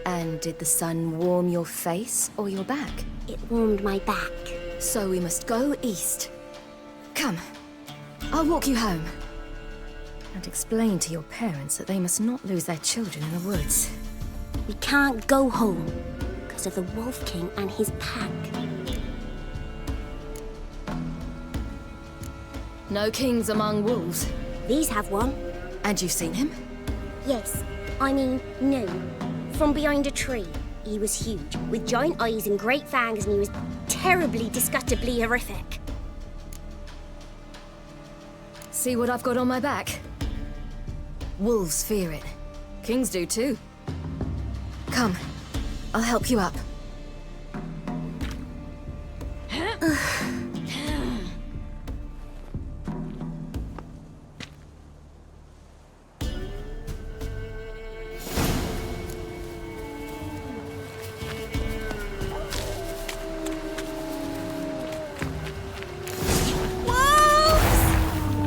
And did the sun warm your face or your back? It warmed my back. So we must go east. Come, I'll walk you home. And explain to your parents that they must not lose their children in the woods. We can't go home because of the Wolf King and his pack. No kings among wolves. These have one. And you've seen him? Yes. I mean, no. From behind a tree. He was huge, with giant eyes and great fangs, and he was terribly, disgustingly horrific. See what I've got on my back? Wolves fear it. Kings do too. Come, I'll help you up.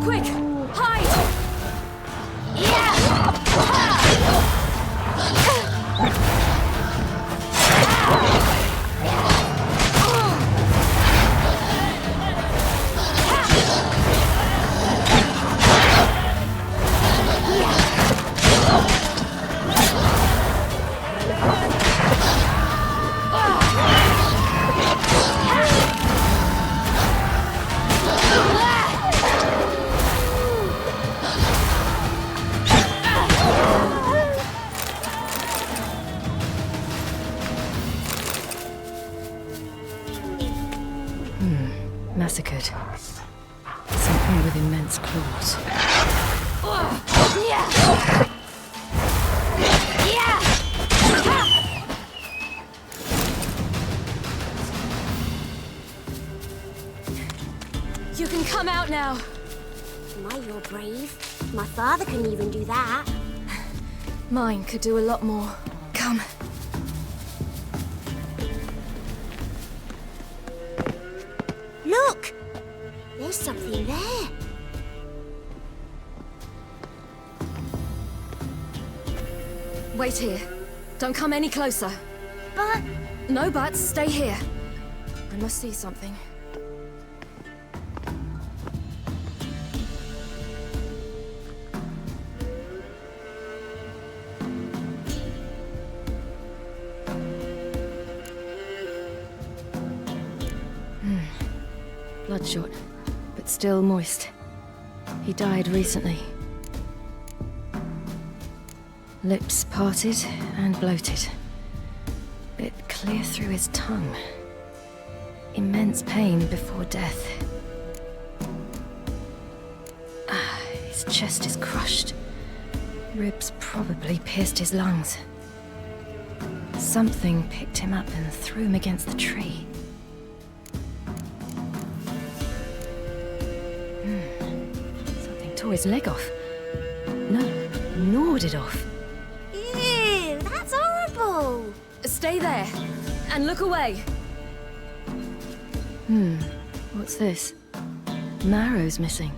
Quick, hide! Massacred. Something with immense claws. You can come out now. brave. My father couldn't even do that. Mine could do a lot more. Come. Look! There's something there. Wait here. Don't come any closer. But... No buts. Stay here. I must see something. Bloodshot, but still moist. He died recently. Lips parted and bloated. Bit clear through his tongue. Immense pain before death. His chest is crushed. Ribs probably pierced his lungs. Something picked him up and threw him against the tree. Something tore his leg off. No, gnawed it off. Ew, that's horrible! Stay there, and look away. What's this? Marrow's missing.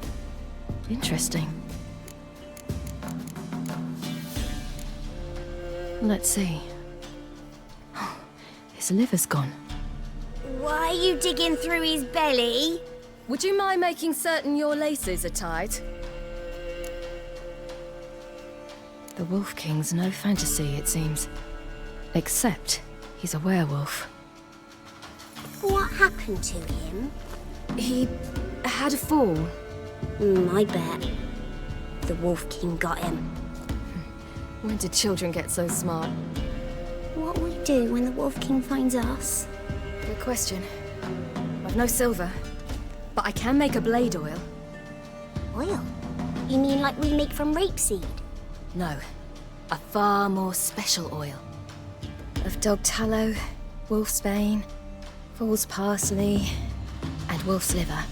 Interesting. Let's see. His liver's gone. Why are you digging through his belly? Would you mind making certain your laces are tied? The Wolf King's no fantasy, it seems. Except he's a werewolf. What happened to him? He had a fall. I bet. The Wolf King got him. When did children get so smart? What will we do when the Wolf King finds us? Good question. I've no silver, but I can make a blade oil. Oil? You mean like we make from rapeseed? No, a far more special oil. Of dog tallow, wolf's bane, fool's parsley, and wolf's liver.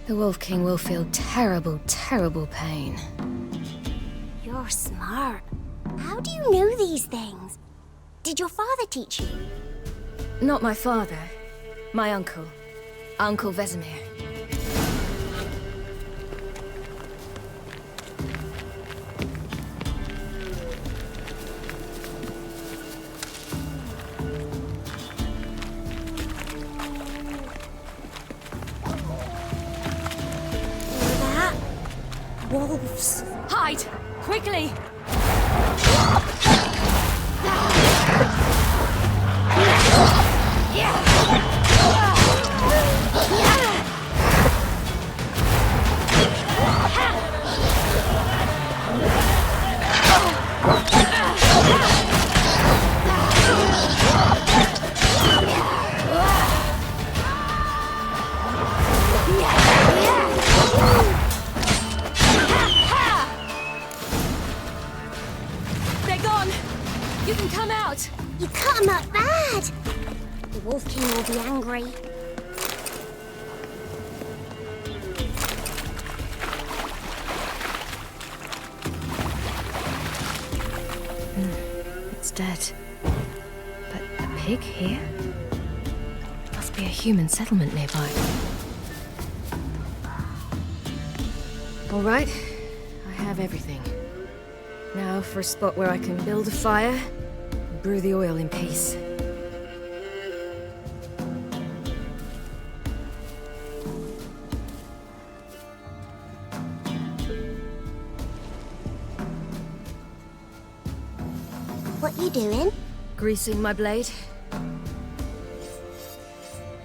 The Wolf King will feel terrible, terrible pain. You're smart. How do you know these things? Did your father teach you? Not my father. My uncle. Uncle Vesemir. That? Wolves. Hide! Quickly! They're gone! You can come out! You cut him up bad! The Wolf King will be angry. It's dead. But a pig here? Must be a human settlement nearby. All right, I have everything. Now for a spot where I can build a fire and brew the oil in peace. What you doing? Greasing my blade.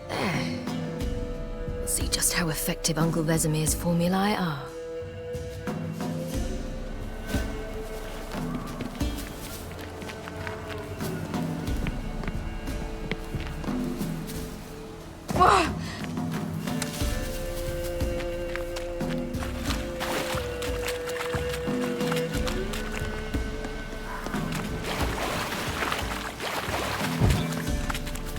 There. We'll see just how effective Uncle Vesemir's formulae are.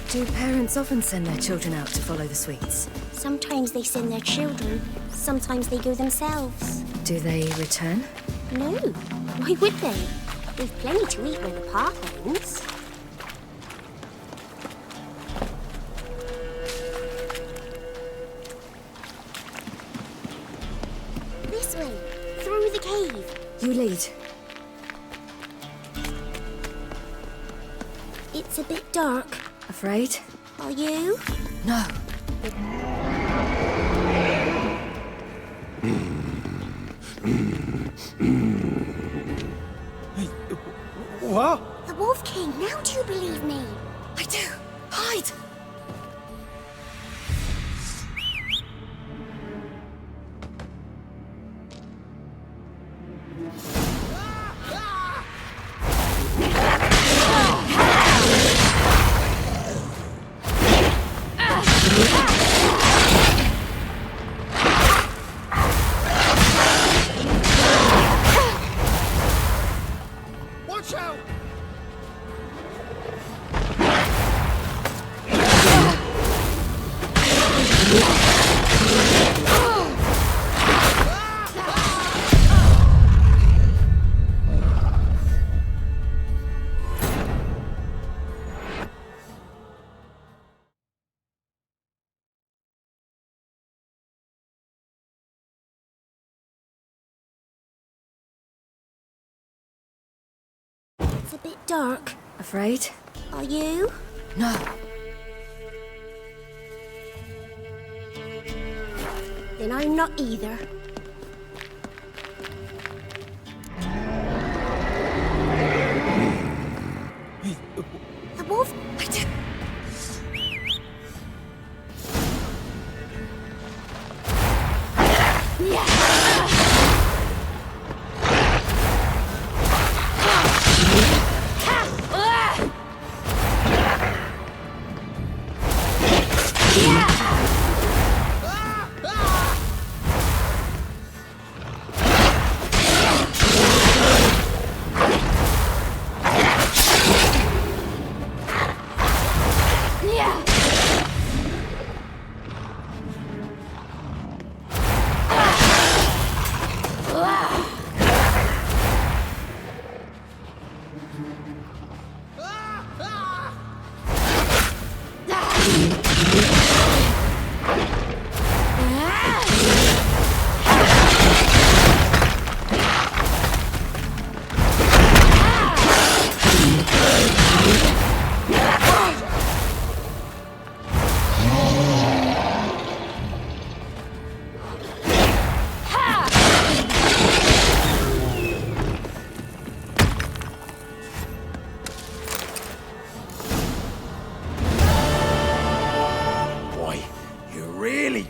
Do parents often send their children out to follow the sweets? Sometimes they send their children. Sometimes they go themselves. Do they return? No. Why would they? We've plenty to eat where the path ends. This way. Through the cave. You lead. It's a bit dark. Afraid? Are you? No. What? The Wolf King. Now do you believe me? I do. Hide! Watch out! It's a bit dark. Afraid? Are you? No. Then I'm not either. The wolf? I did.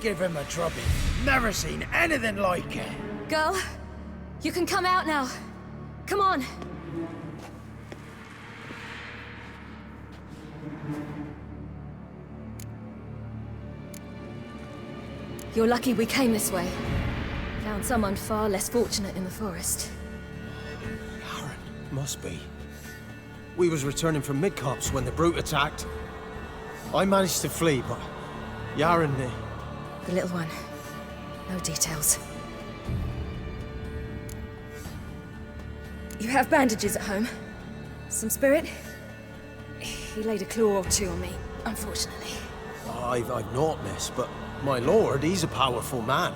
Give him a drubbing. Never seen anything like it. Girl, you can come out now. Come on. You're lucky we came this way. Found someone far less fortunate in the forest. Must be. We was returning from Midcops when the brute attacked. I managed to flee, but Yaren... The little one. No details. You have bandages at home? Some spirit? He laid a claw or two on me, unfortunately. I've naught, miss, but my lord, he's a powerful man.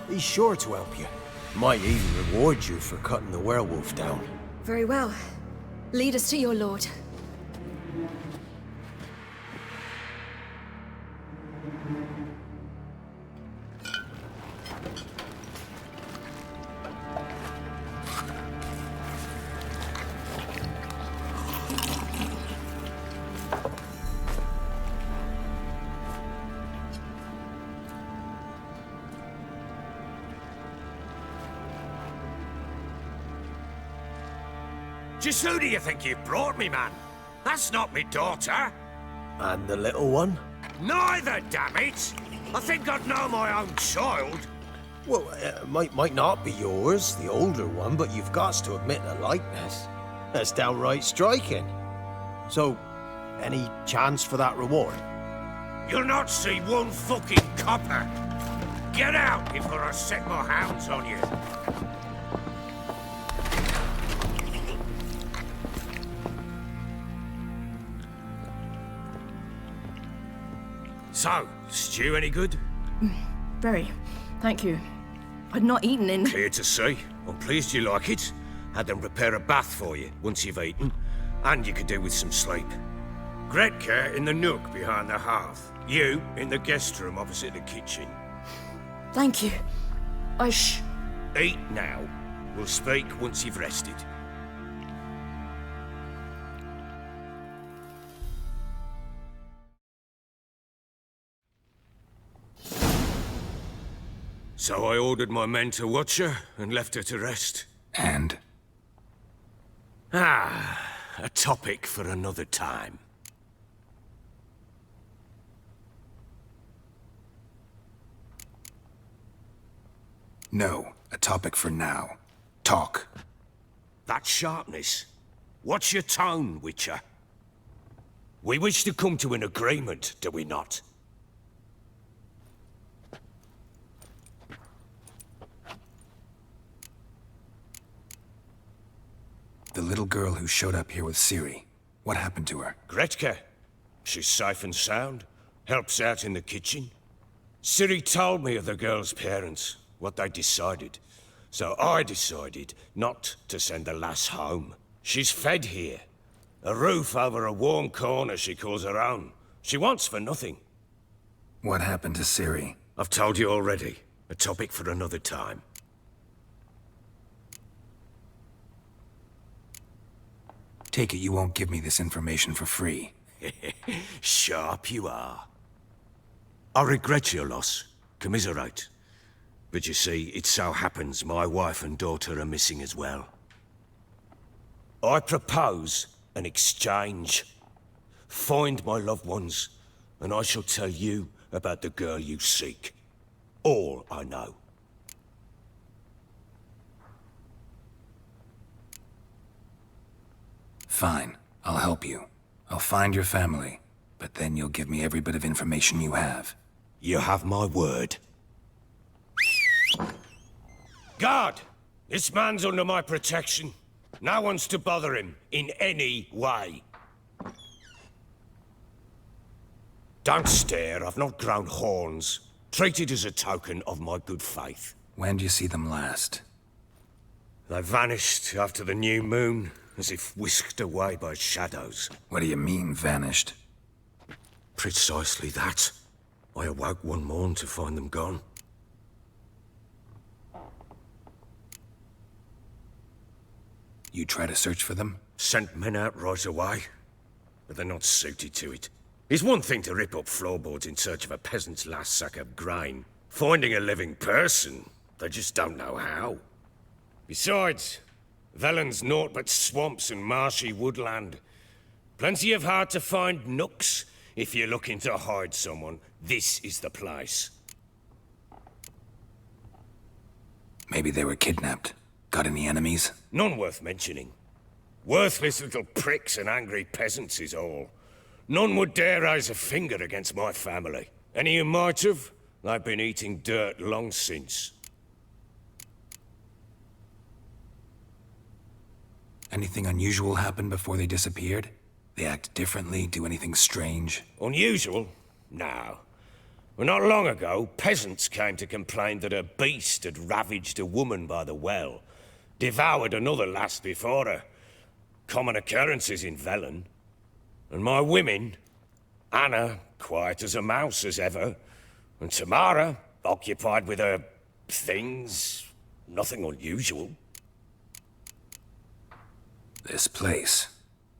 He's sure to help you. Might even reward you for cutting the werewolf down. Very well. Lead us to your lord. Just who do you think you brought me, man? That's not me daughter. And the little one? Neither, damn it! I think I'd know my own child. Well, might not be yours, the older one, but you've got to admit the likeness. That's downright striking. So, any chance for that reward? You'll not see one fucking copper. Get out before I set my hounds on you. So, stew any good? Very. Thank you. I'd not eaten in... Clear to see. I'm pleased you like it. Had them prepare a bath for you once you've eaten, and you could do with some sleep. Gretka in the nook behind the hearth. You in the guest room opposite the kitchen. Thank you. Eat now. We'll speak once you've rested. So I ordered my men to watch her and left her to rest. And? A topic for another time. No, a topic for now. Talk. That sharpness. What's your tone, Witcher? We wish to come to an agreement, do we not? The little girl who showed up here with Ciri. What happened to her? Gretka. She's safe and sound. Helps out in the kitchen. Ciri told me of the girl's parents, what they decided. So I decided not to send the lass home. She's fed here. A roof over a warm corner she calls her own. She wants for nothing. What happened to Ciri? I've told you already. A topic for another time. Take it you won't give me this information for free. Sharp you are. I regret your loss. Commiserate. But you see, it so happens my wife and daughter are missing as well. I propose an exchange. Find my loved ones, and I shall tell you about the girl you seek. All I know. Fine, I'll help you. I'll find your family, but then you'll give me every bit of information you have. You have my word. Guard! This man's under my protection. No one's to bother him in any way. Don't stare, I've not grown horns. Treat it as a token of my good faith. When did you see them last? They vanished after the new moon, as if whisked away by shadows. What do you mean, vanished? Precisely that. I awoke one morn to find them gone. You try to search for them? Sent men out right away, but they're not suited to it. It's one thing to rip up floorboards in search of a peasant's last sack of grain. Finding a living person, they just don't know how. Besides, Velen's naught but swamps and marshy woodland. Plenty of hard-to-find nooks. If you're looking to hide someone, this is the place. Maybe they were kidnapped. Got any enemies? None worth mentioning. Worthless little pricks and angry peasants is all. None would dare raise a finger against my family. Any who might have, they've been eating dirt long since. Anything unusual happen before they disappeared? They act differently, do anything strange? Unusual? No. Well, not long ago, peasants came to complain that a beast had ravaged a woman by the well. Devoured another lass before her. Common occurrences in Velen. And my women, Anna, quiet as a mouse as ever, and Tamara, occupied with her things, nothing unusual. This place.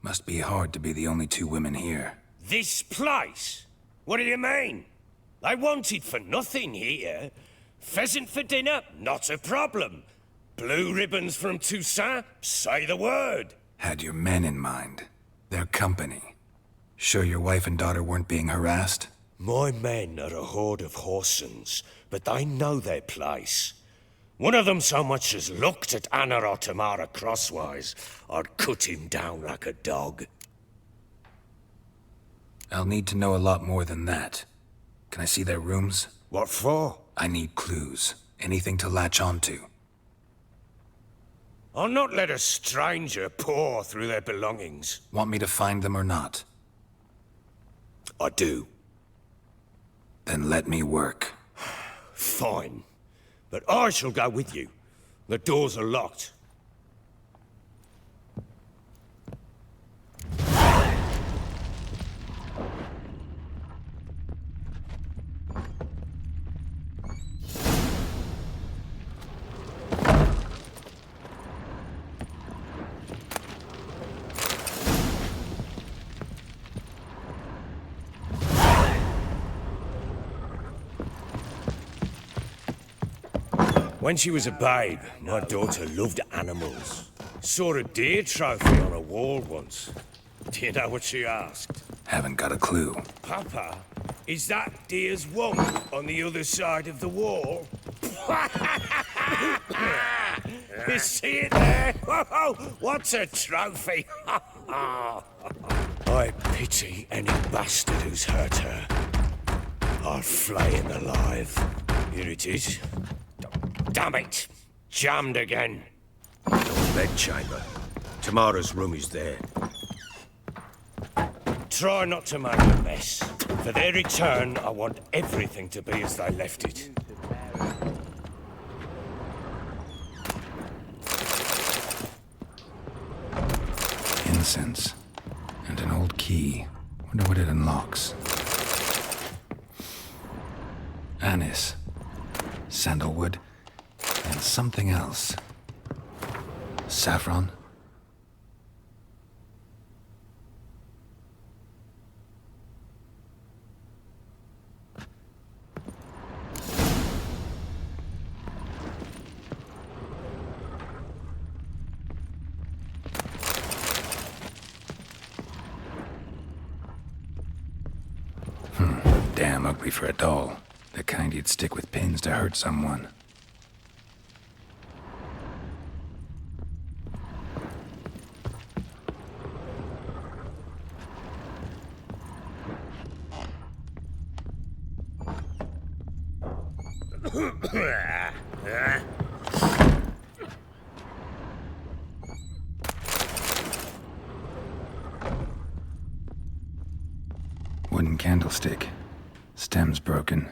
Must be hard to be the only two women here. This place? What do you mean? They wanted for nothing here. Pheasant for dinner? Not a problem. Blue ribbons from Toussaint? Say the word. Had your men in mind. Their company. Sure your wife and daughter weren't being harassed? My men are a horde of whoresons, but they know their place. One of them so much as looked at Anna or Tamara crosswise, I'd cut him down like a dog. I'll need to know a lot more than that. Can I see their rooms? What for? I need clues. Anything to latch onto. I'll not let a stranger pore through their belongings. Want me to find them or not? I do. Then let me work. Fine. But I shall go with you. The doors are locked. When she was a babe, my daughter loved animals. Saw a deer trophy on a wall once. Do you know what she asked? Haven't got a clue. Papa, is that deer's wump on the other side of the wall? You see it there? Whoa, what's a trophy? I pity any bastard who's hurt her. I'll flay him alive. Here it is. Damn it! Jammed again. Bedchamber. Tamara's room is there. Try not to make a mess. For their return, I want everything to be as they left it. Incense. And an old key. Wonder what it unlocks. Anise. Sandalwood. And something else. Saffron? Damn ugly for a doll. The kind you'd stick with pins to hurt someone. Wooden candlestick. Stem's broken.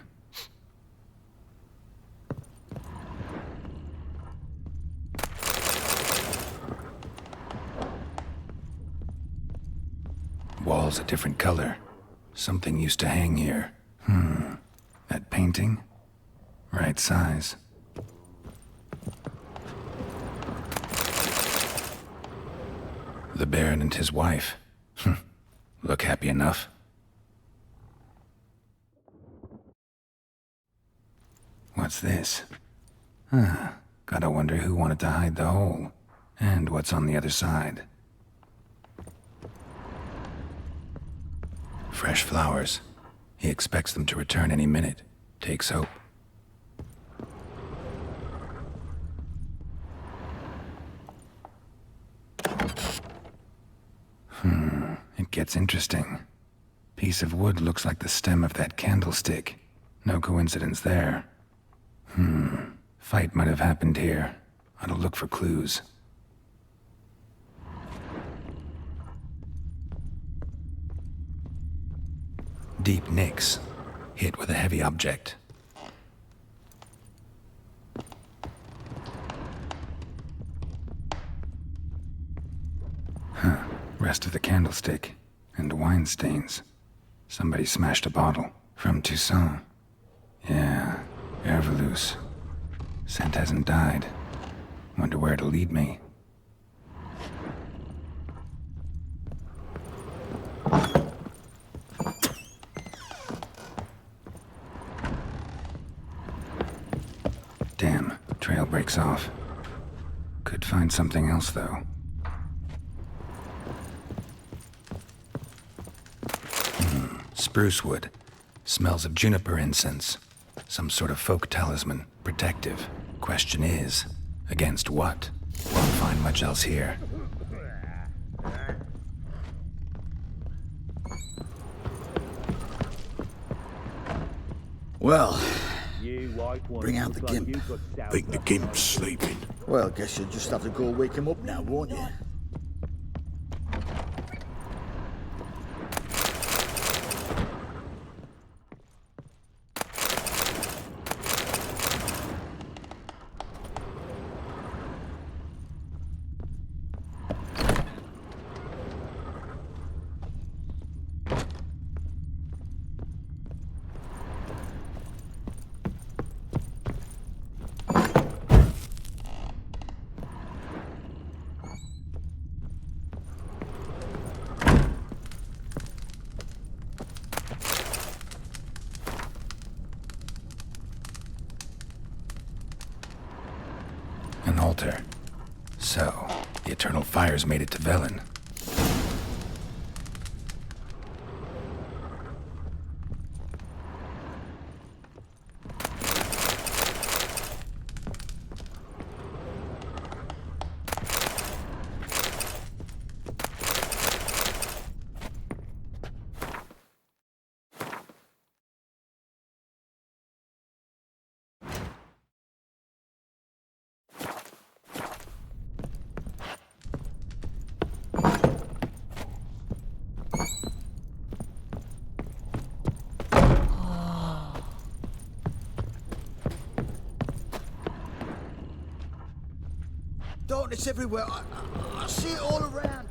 Wall's a different color. Something used to hang here. That painting? Right size. The Baron and his wife. Look happy enough. What's this? Gotta wonder who wanted to hide the hole. And what's on the other side. Fresh flowers. He expects them to return any minute. Takes hope. It gets interesting. Piece of wood looks like the stem of that candlestick. No coincidence there. Fight might have happened here. Ought to look for clues. Deep nicks. Hit with a heavy object. Rest of the candlestick. And wine stains. Somebody smashed a bottle. From Toussaint. Yeah, Herveloos. Scent hasn't died. Wonder where it'll lead me. Damn, trail breaks off. Could find something else, though. Spruce wood. Smells of juniper incense. Some sort of folk talisman. Protective. Question is, against what? Won't find much else here. Well, Bring out the gimp. Think the gimp's sleeping. Well, guess you'll just have to go wake him up now, won't you? An altar. So, the Eternal Fire's made it to Velen. Darkness everywhere. I see it all around.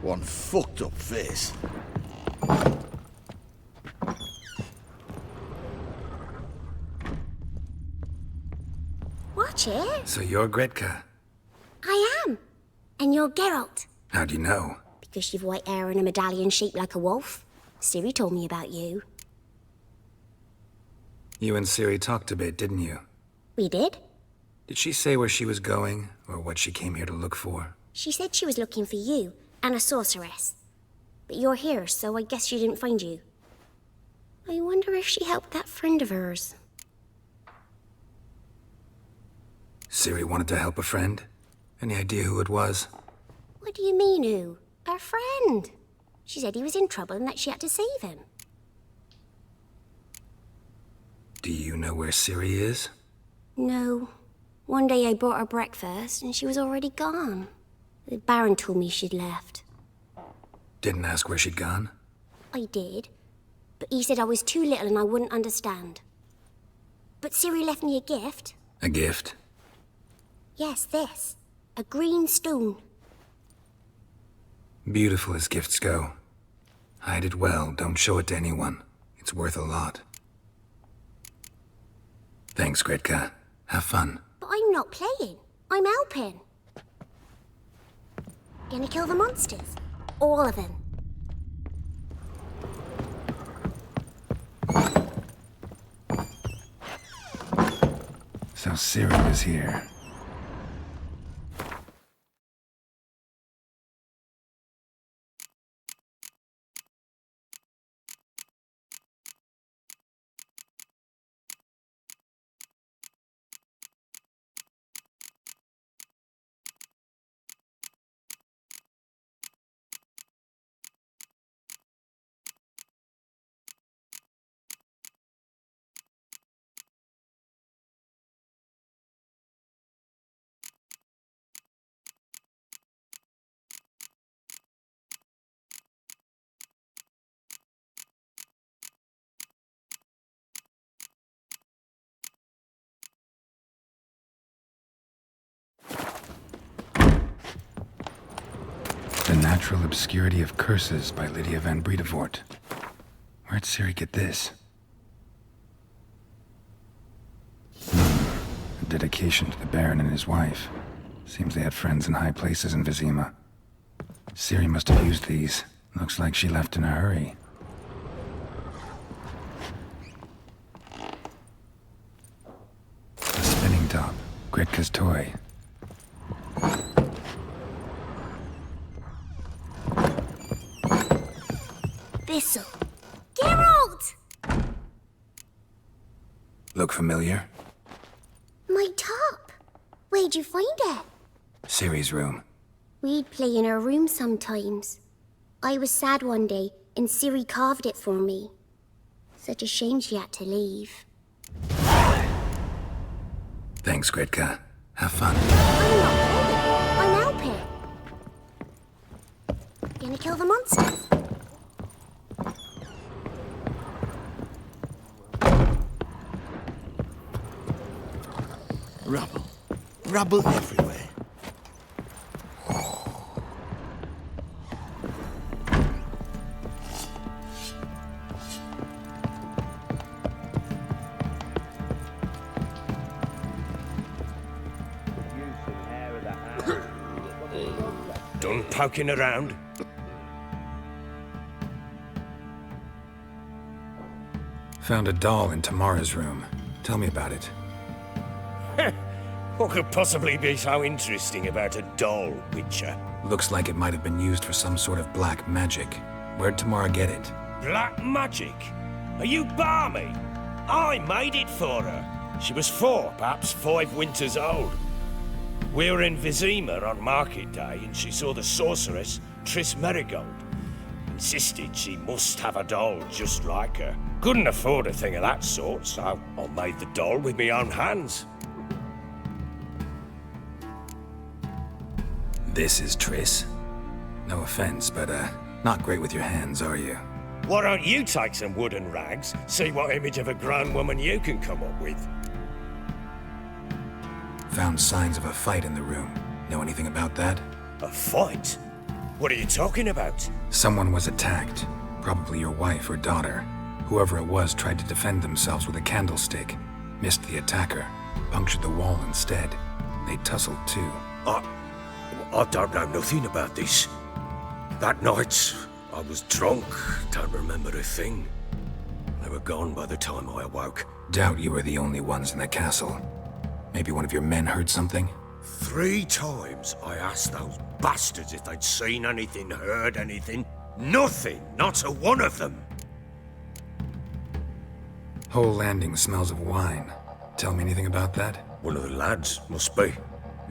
One fucked up face. Watch it. So you're Gretka. I am. And you're Geralt. How'd you know? Because you've white hair and a medallion shaped like a wolf. Ciri told me about you. You and Ciri talked a bit, didn't you? We did. Did she say where she was going, or what she came here to look for? She said she was looking for you and a sorceress. But you're here, so I guess she didn't find you. I wonder if she helped that friend of hers. Ciri wanted to help a friend? Any idea who it was? What do you mean, who? Her friend. She said he was in trouble and that she had to save him. Do you know where Ciri is? No. One day I brought her breakfast and she was already gone. The Baron told me she'd left. Didn't ask where she'd gone? I did. But he said I was too little and I wouldn't understand. But Ciri left me a gift. A gift? Yes, this. A green stone. Beautiful as gifts go. Hide it well, don't show it to anyone. It's worth a lot. Thanks, Gretka. Have fun. But I'm not playing. I'm helping. Gonna kill the monsters. All of them. So Ciri was here. The Natural Obscurity of Curses by Lydia van Bredevoort. Where'd Ciri get this? A dedication to the Baron and his wife. Seems they had friends in high places in Vizima. Ciri must have used these. Looks like she left in a hurry. A spinning top. Gritka's toy. Thistle. Geralt! Look familiar? My top. Where'd you find it? Ciri's room. We'd play in her room sometimes. I was sad one day, and Ciri carved it for me. Such a shame she had to leave. Thanks, Gritka. Have fun. I'm helping. Gonna kill the monsters. Rubble. Rubble everywhere. Done poking around? Found a doll in Tamara's room. Tell me about it. What could possibly be so interesting about a doll, Witcher? Looks like it might have been used for some sort of black magic. Where'd Tamara get it? Black magic? Are you balmy? I made it for her. She was 4, perhaps 5 winters old. We were in Vizima on market day and she saw the sorceress, Triss Merigold. Insisted she must have a doll just like her. Couldn't afford a thing of that sort, so I made the doll with my own hands. This is Triss. No offense, but, not great with your hands, are you? Why don't you take some wooden rags, see what image of a grown woman you can come up with? Found signs of a fight in the room. Know anything about that? A fight? What are you talking about? Someone was attacked. Probably your wife or daughter. Whoever it was tried to defend themselves with a candlestick. Missed the attacker. Punctured the wall instead. They tussled too. I don't know nothing about this. That night, I was drunk, don't remember a thing. They were gone by the time I awoke. Doubt you were the only ones in the castle. Maybe one of your men heard something? 3 times I asked those bastards if they'd seen anything, heard anything. Nothing, not a one of them. Whole landing smells of wine. Tell me anything about that? One of the lads, must be.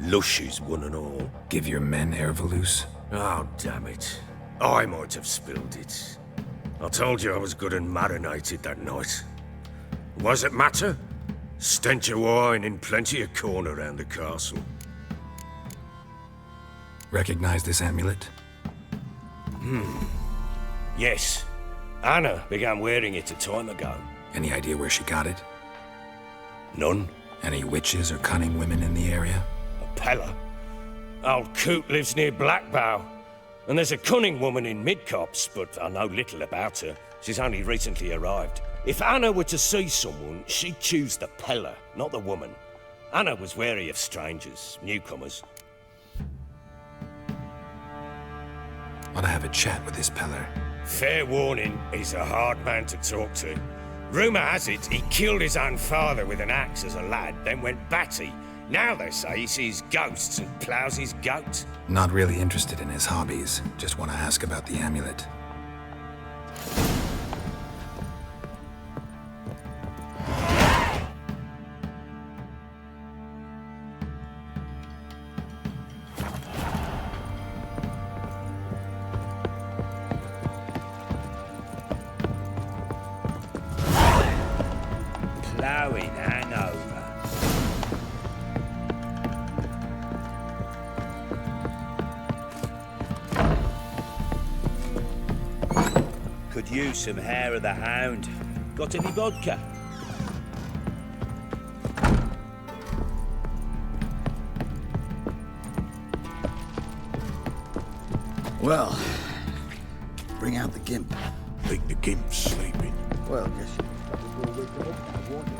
Lushes, one and all. Give your men Ervalus? Oh, damn it. I might have spilled it. I told you I was good and marinated that night. What does it matter? Stench of wine and plenty of corn around the castle. Recognize this amulet? Yes. Anna began wearing it a time ago. Any idea where she got it? None. Any witches or cunning women in the area? Pella. Old Coot lives near Blackbow. And there's a cunning woman in Midcopse, but I know little about her. She's only recently arrived. If Anna were to see someone, she'd choose the Pella, not the woman. Anna was wary of strangers, newcomers. Ought to have a chat with this Peller. Fair warning, he's a hard man to talk to. Rumour has it he killed his own father with an axe as a lad, then went batty. Now they say he sees ghosts and ploughs his goat. Not really interested in his hobbies. Just want to ask about the amulet. Ploughing hangover. Could use some hair of the hound. Got any vodka? Well, bring out the gimp. Think the gimp's sleeping. Well, guess you probably will wake up, won't you?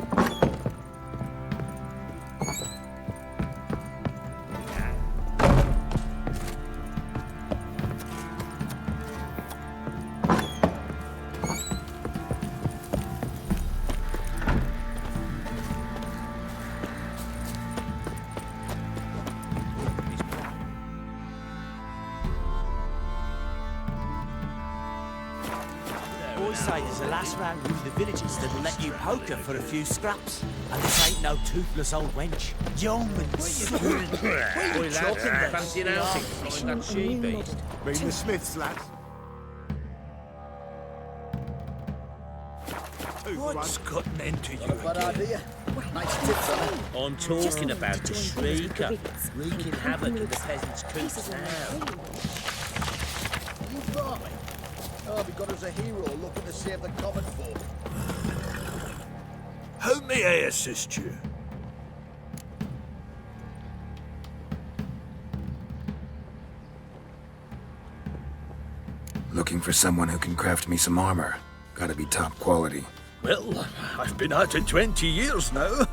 Boys say there's a last round with the villagers that'll let you poker for a few scraps. And this ain't no toothless old wench. Young and smooth. Boy, lads, fancy an outing to find that she-beast. Bring the Smiths, lads. What's cutting into you What again? idea? Nice tips on it. I'm talking about the shrieker, wreaking havoc in the peasants' coops now. You brought me. Oh, we got us a hero looking to save the common folk. How may I assist you? Looking for someone who can craft me some armor. Gotta be top quality. Well, I've been at it 20 years now.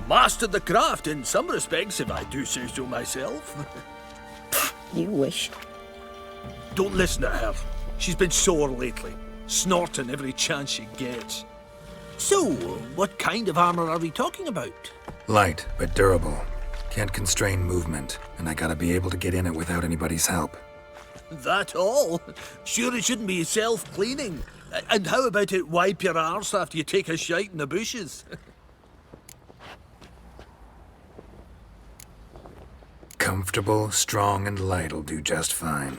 Mastered the craft in some respects, if I do say so myself. You wish. Don't listen to her. She's been sore lately, snorting every chance she gets. So, what kind of armor are we talking about? Light, but durable. Can't constrain movement, and I gotta be able to get in it without anybody's help. That all? Sure it shouldn't be self-cleaning. And how about it wipe your arse after you take a shite in the bushes? Comfortable, strong, and light'll do just fine.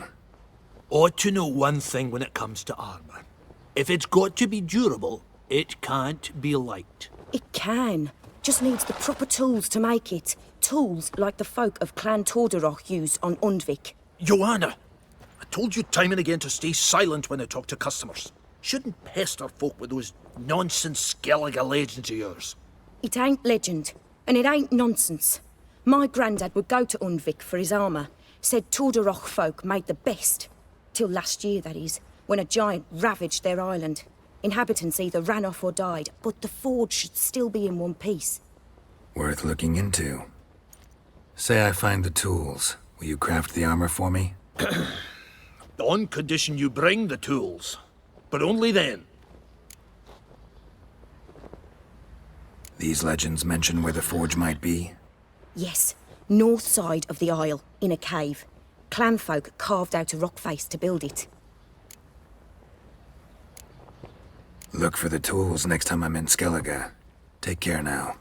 Ought to know one thing when it comes to armor. If it's got to be durable, it can't be light. It can. Just needs the proper tools to make it. Tools like the folk of Clan Torderoch use on Undvik. Joanna, I told you time and again to stay silent when I talk to customers. Shouldn't pester folk with those nonsense Skellige legends of yours. It ain't legend, and it ain't nonsense. My grandad would go to Undvik for his armour. Said Torderoch folk made the best. Till last year, that is, when a giant ravaged their island. Inhabitants either ran off or died, but the forge should still be in one piece. Worth looking into. Say I find the tools. Will you craft the armor for me? On condition you bring the tools. But only then. These legends mention where the forge might be? Yes, north side of the isle, in a cave. Clanfolk carved out a rock face to build it. Look for the tools next time I'm in Skellige. Take care now.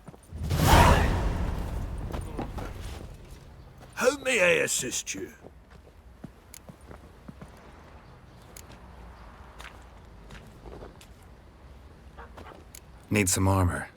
How may I assist you? Need some armor.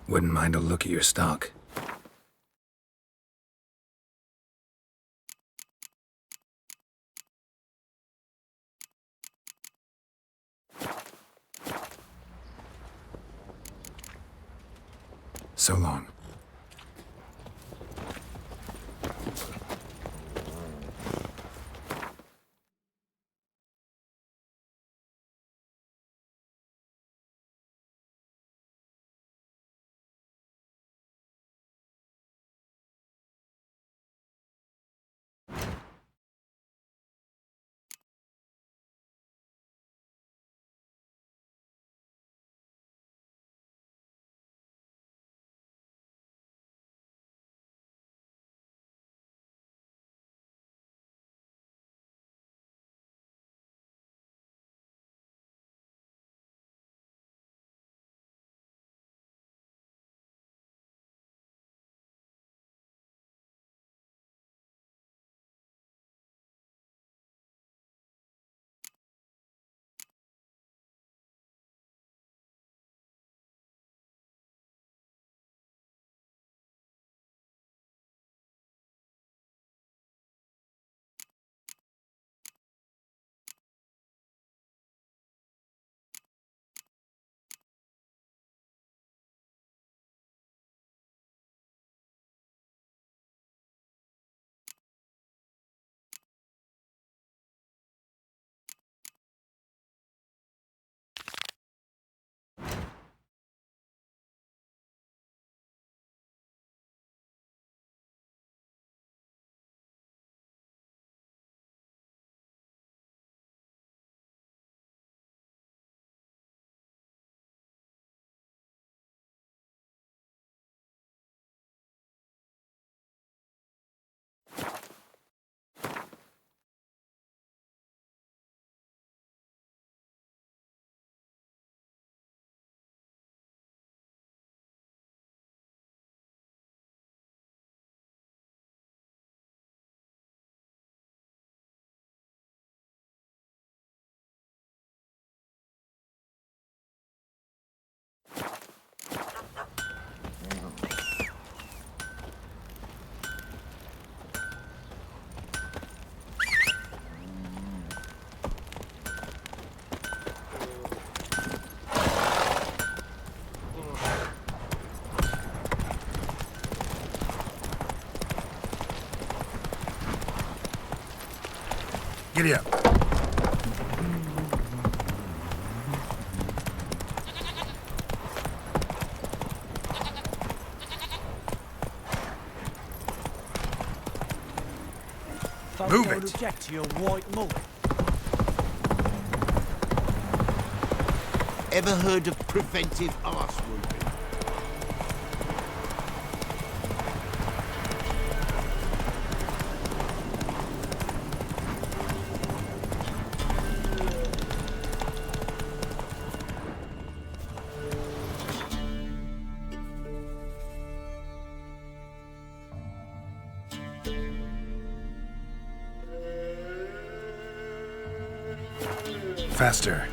Wouldn't mind a look at your stock. So long. Giddy up. Move it. Object to your white mug. Ever heard of preventive arse wounding? Faster.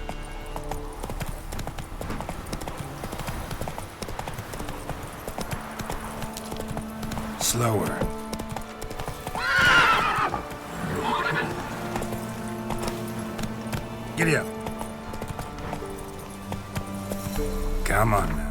Slower. Giddy up. Come on.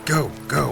Go, go.